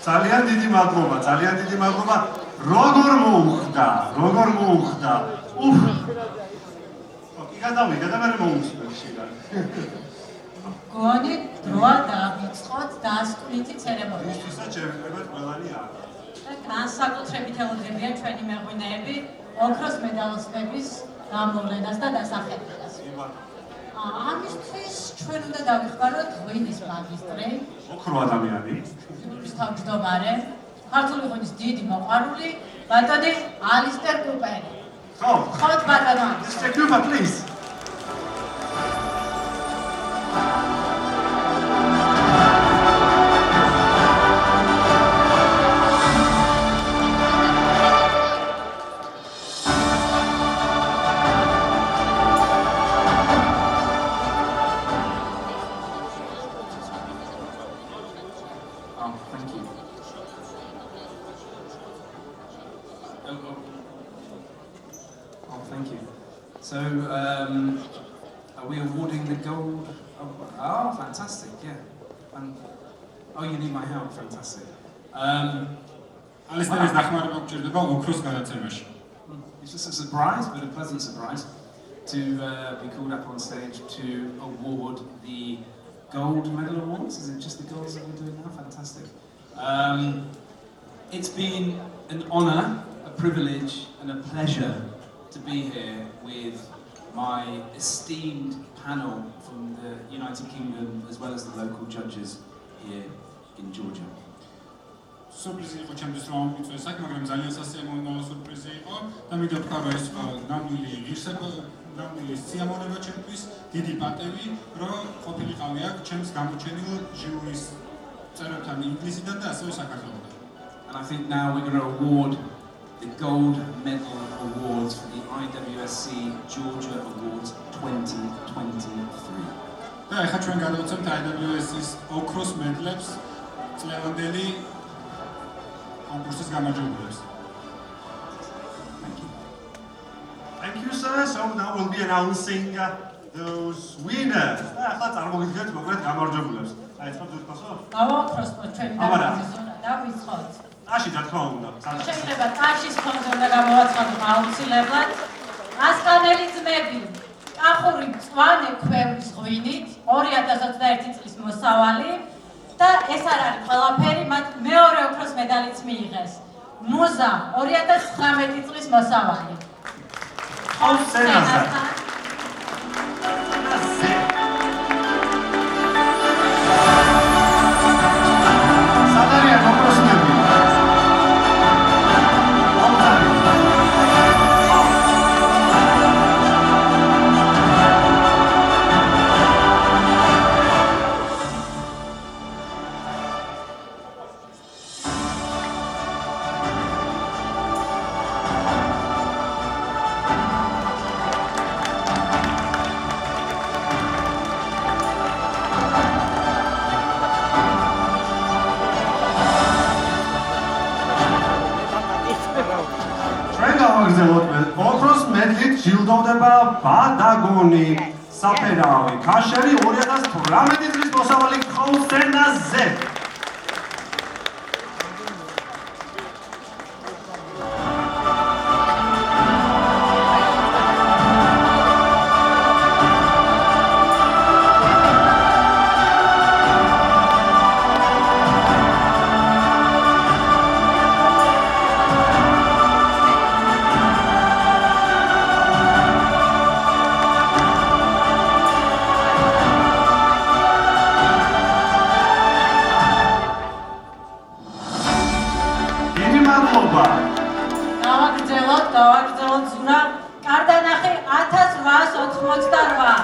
ძალიან დიდი მადლობა, ძალიან დიდი მადლობა. როგორ მოუხდა. უფ. გადავიღე მოუსმენ შეგარ. გონი დროა დავიწყოთ დასკვნითი ცერემონია. ისე ჩემებად ყველანი არ. და განსაკუთრებით ელოდებიან ჩვენი მეღვინეები ოქროს მედალისტების გამოვლენას და დასახელებას. ამისთვის ჩვენ უნდა დავიხმაროთ ღვინის მაგისტრი, ოქრო ადამიანი, ჯგუფის თავმჯდომარე, ქართული ღვინის დიდი მოყვარული, ბატონი ალისტერ კუპერი. ხოთ ბატონო ალისტერ კუპერ, please. So, are we awarding the gold? Oh, fantastic, yeah. Oh, you need my help, fantastic. Alistair დახმარება გჭირდება ოქროს გადაცემაში. It's just a surprise, but a pleasant surprise, to be called up on stage to award the gold medal awards. Is it just the golds that we're doing now? Fantastic. It's been an honour, a privilege, and a pleasure to be here with my esteemed panel from the United Kingdom as well as the local judges here in Georgia. სურპრიზი იყო ჩემთვის რომ ამოვიწვიე საქმე, მაგრამ ძალიან სასიამოვნო სურპრიზი იყო და მინდა ვთქვა რომ ეს ნამდვილი ღირსება, ნამდვილი სიამოვნება ჩემთვის, დიდი პატევი, რომ ყოფილიყავი აქ ჩემს გამოჩენილ ჟიურის წევრებთან ინგლისიდან და ასევე საქართველოსთან. And I think now we're going to award the Gold Medal Awards for the IWSC Georgia Awards 2023. და ახლა ჩვენ გადავწევთ IWSC-ის ოქროს მედლებს წლევანდელი კონკურსის გამარჯვებულებს. Thank you, sir. So now we'll be announcing those winners. ახლა წარმოგიდგენთ მოკლედ გამარჯვებულებს. აი, ხო თქვასო? გავაოქროს ჩვენი დაგზავნა და ვიცხოთ. ტაში რა თქმა უნდა. შეიძლება ტაშის ფონზე უნდა გამოვაცხადოთ აუცილებლად. ასკანელი ძმები, კახური მწვანე ქვევრის ღვინით 2021 წლის მოსავალი და ეს არ არის ყველაფერი, მათ მეორე ოქროს მედალიც მიიღეს. მუზა 2019 წლის მოსავალი. სადარიან ოქროსნები? ოქროს მედლით ჯილდოვდება ბადაგონი, საფერავი, ქაშერი 2018 წლის მოსავალი ხოსენაზე. გავაგრძელოთ ზურა კარდანახი 1888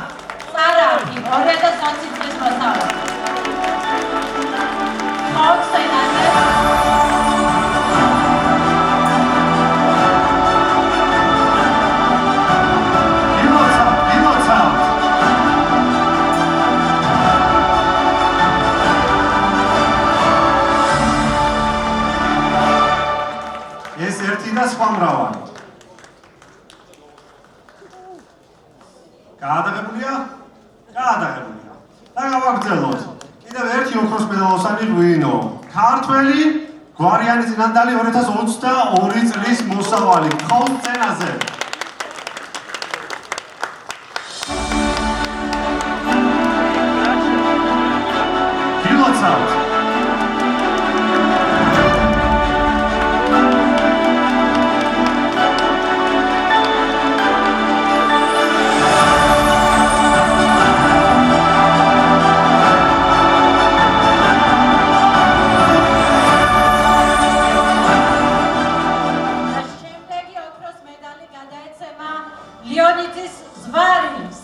წარაფი 2020 წლის მოსავალი ხოსენაზე და სხვა მრავალი. გაადაღებულია? გაადაღებულია. და გავაგრძელოთ. კიდევ ერთი ოქროს მედალოსანი ღვინო. ქართველი გვარიანი წინანდალი 2022 წლის მოსავალი გთხოვთ სცენაზე. გილოცავთ.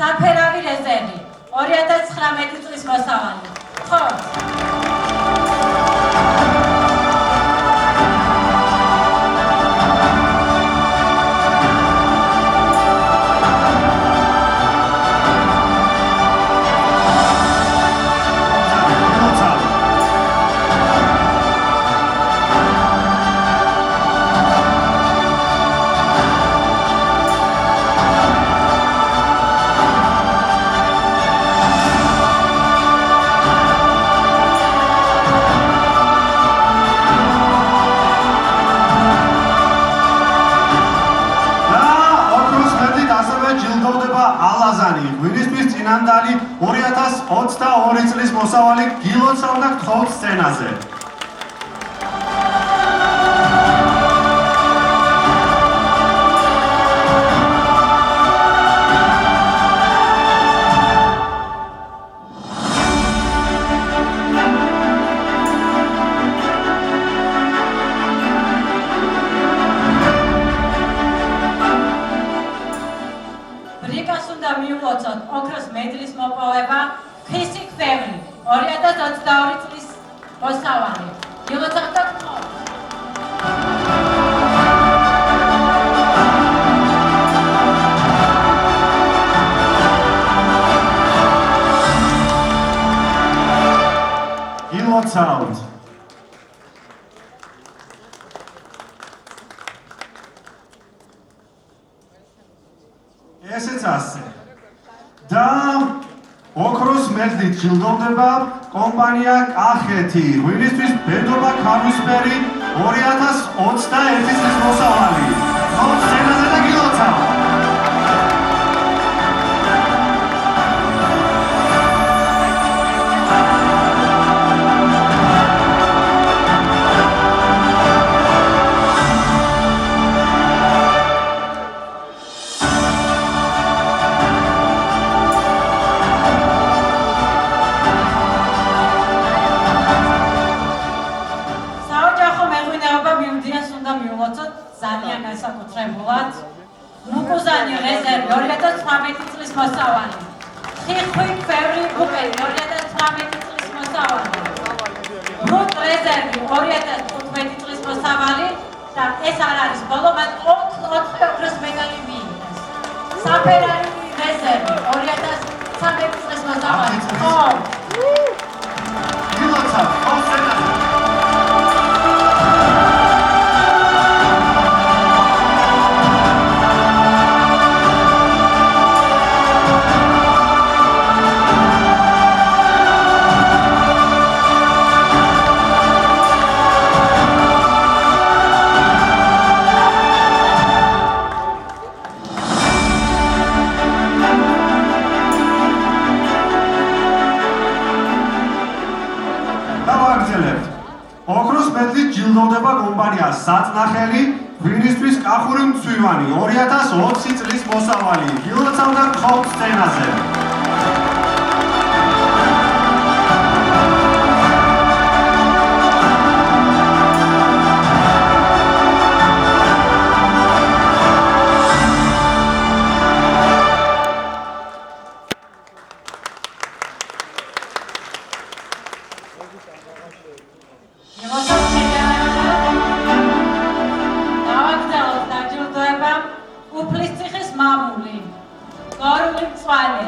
საფერავი რეზერვი 2019 წლის მოსავალი. ხო. ღვინისთვის წინანდალი 2022 წლის მოსავალი გილოცავთ და გთხოვთ სცენაზე. ოქროს მედლის მოპოვება ქისი ქვევრი 2022 წლის მოსავალი. გილოცავთ და გთხოვთ. გილოცავთ. ესეც ასე. და ოქროს მედლით ჯილდოვდება კომპანია კახეთი. ღვინისთვის ბედობა ქარვისფერი 2021 წლის მოსავალი. გთხოვთ სცენაზე და გილოცავთ. ძალიან განსაკუთრებულად მუკუზანი რეზერვი 2018 წლის მოსავალი. ხიხვი ქვევრი გუპერი 2018 წლის მოსავალი. რუტ რეზერვი 2015 წლის მოსავალი და ეს არ არის ბოლო, მათ 4 ოქროს მედალი მიიღეს. საფერარი რეზერვი 2013 წლის მოსავალი. ხო. გილოცავთ. ხო, სცენაზე. ჯილდოვდება კომპანია საწნახელი ღვინისთვის კახური მცვივანი 2020 წლის მოსავალი. გილოცავთ და გთხოვთ სცენაზე. უფლის ციხის მამული, გორული მწვანე,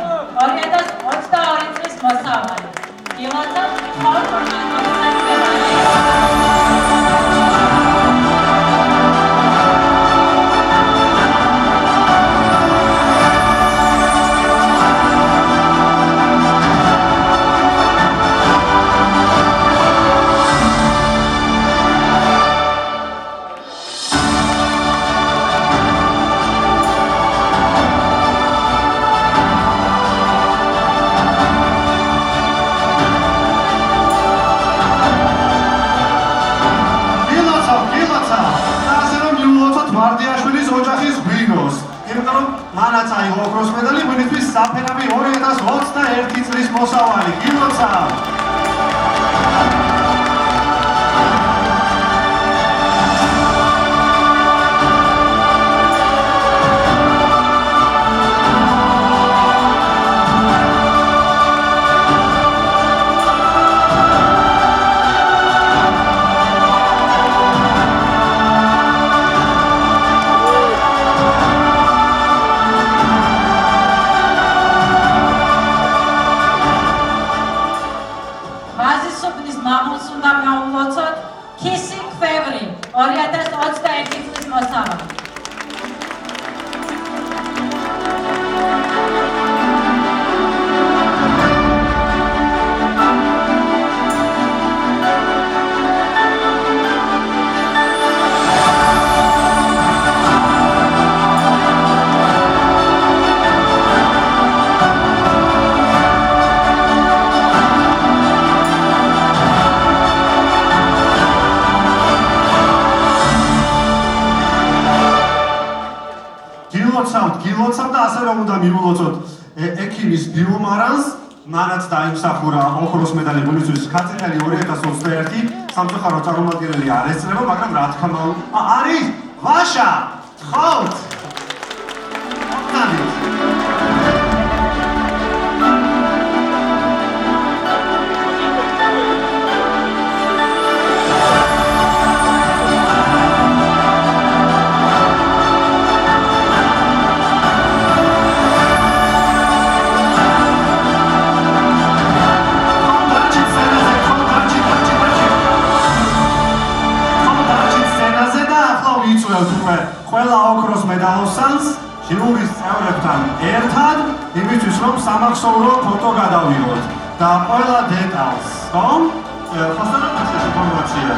მარტიაშვილის ოჯახის გვინოს. იმიტომ რომ მანაც აიღო ოქროს მედალი, ღვინისთვის საფენავი 2021 წლის მოსავალი. გილოცავ! გილოცავთ და ასე რომ უნდა მივულოცოთ ექიმის ბიომარანს, მანაც დაიმსახურა ოქროს მედალი ღვინისთვის ქაწინელი 2021 სამწუხაროდ წარმომადგენელი არ ესწრება, მაგრამ რა თქმა უნდა არის ვაშა თხოთ ყველა ოქროს მედალოსანს ჟიურის წევრებთან ერთად იმისთვის რომ სამახსოვრო ფოტო გადავიღოთ და ყველა დეტალს, ხო? ხოსტანად ეს ინფორმაცია.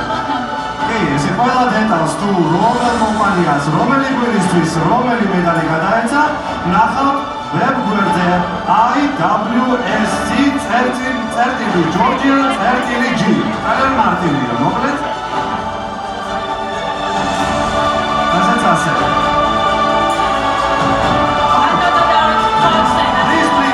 კი, ეს ყველა დეტალს თუ რომელ კომპანიას, რომელი ღვინისთვის, რომელი მედალი გადაეცა, ნახავთ ვებ გვერდზე IWSC.Georgia.G. ძალიან მარტივია, მოკლედ. Please, please.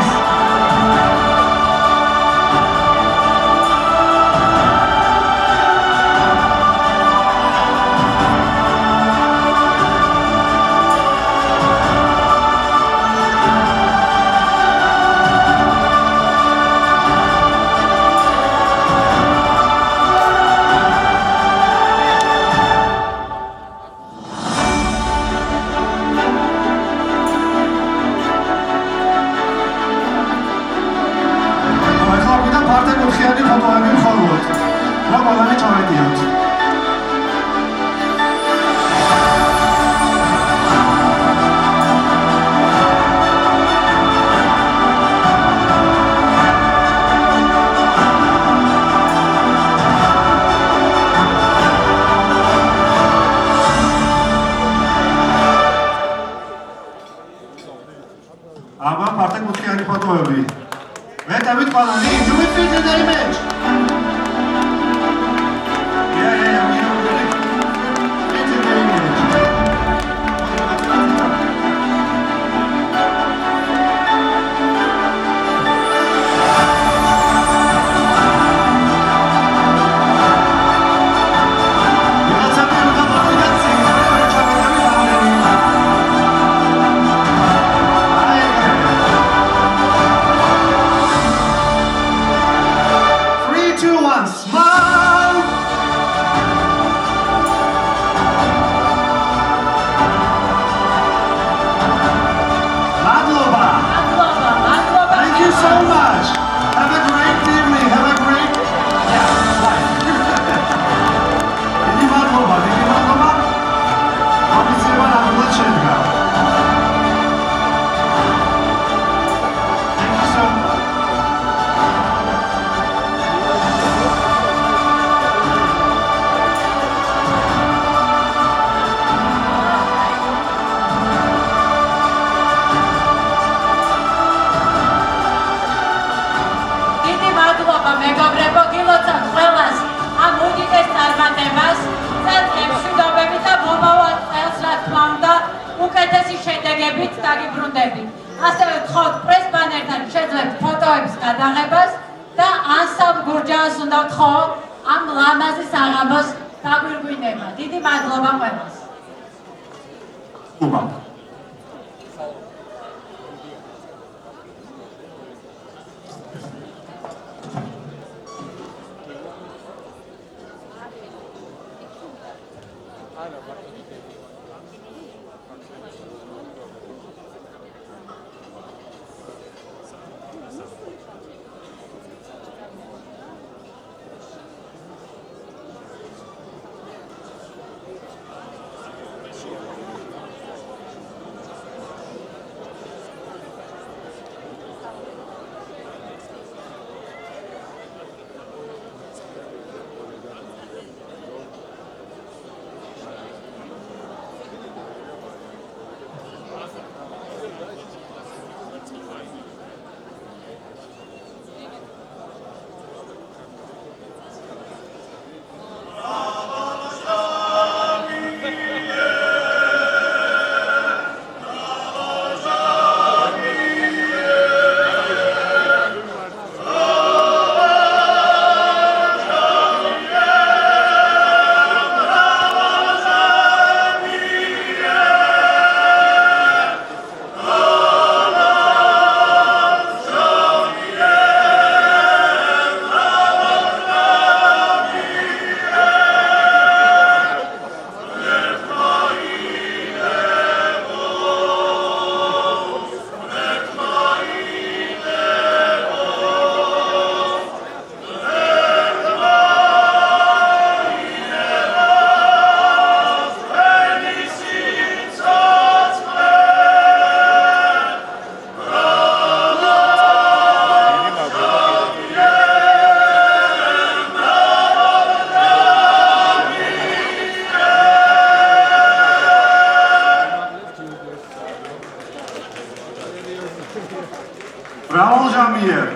ხმით დაგიბრუნდებით. ასევე ვთხოვთ პრესბანერთან შეძლებთ ფოტოების გადაღებას და ანსამბლ გურჯაანს უნდა ვთხოვ ამ ლამაზის აღამოს დაგვირგვინება. დიდი მადლობა ყველას.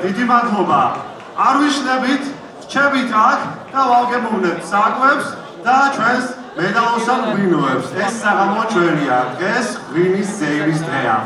დიდი მადლობა. არ ვიშლებით, რჩებით აქ და ვავგებობთ საკვებს და ჩვენს მედალოსან ღვინოებს. ეს საღამო ჩვენია. დღეს ღვინის ზეიმის დღეა.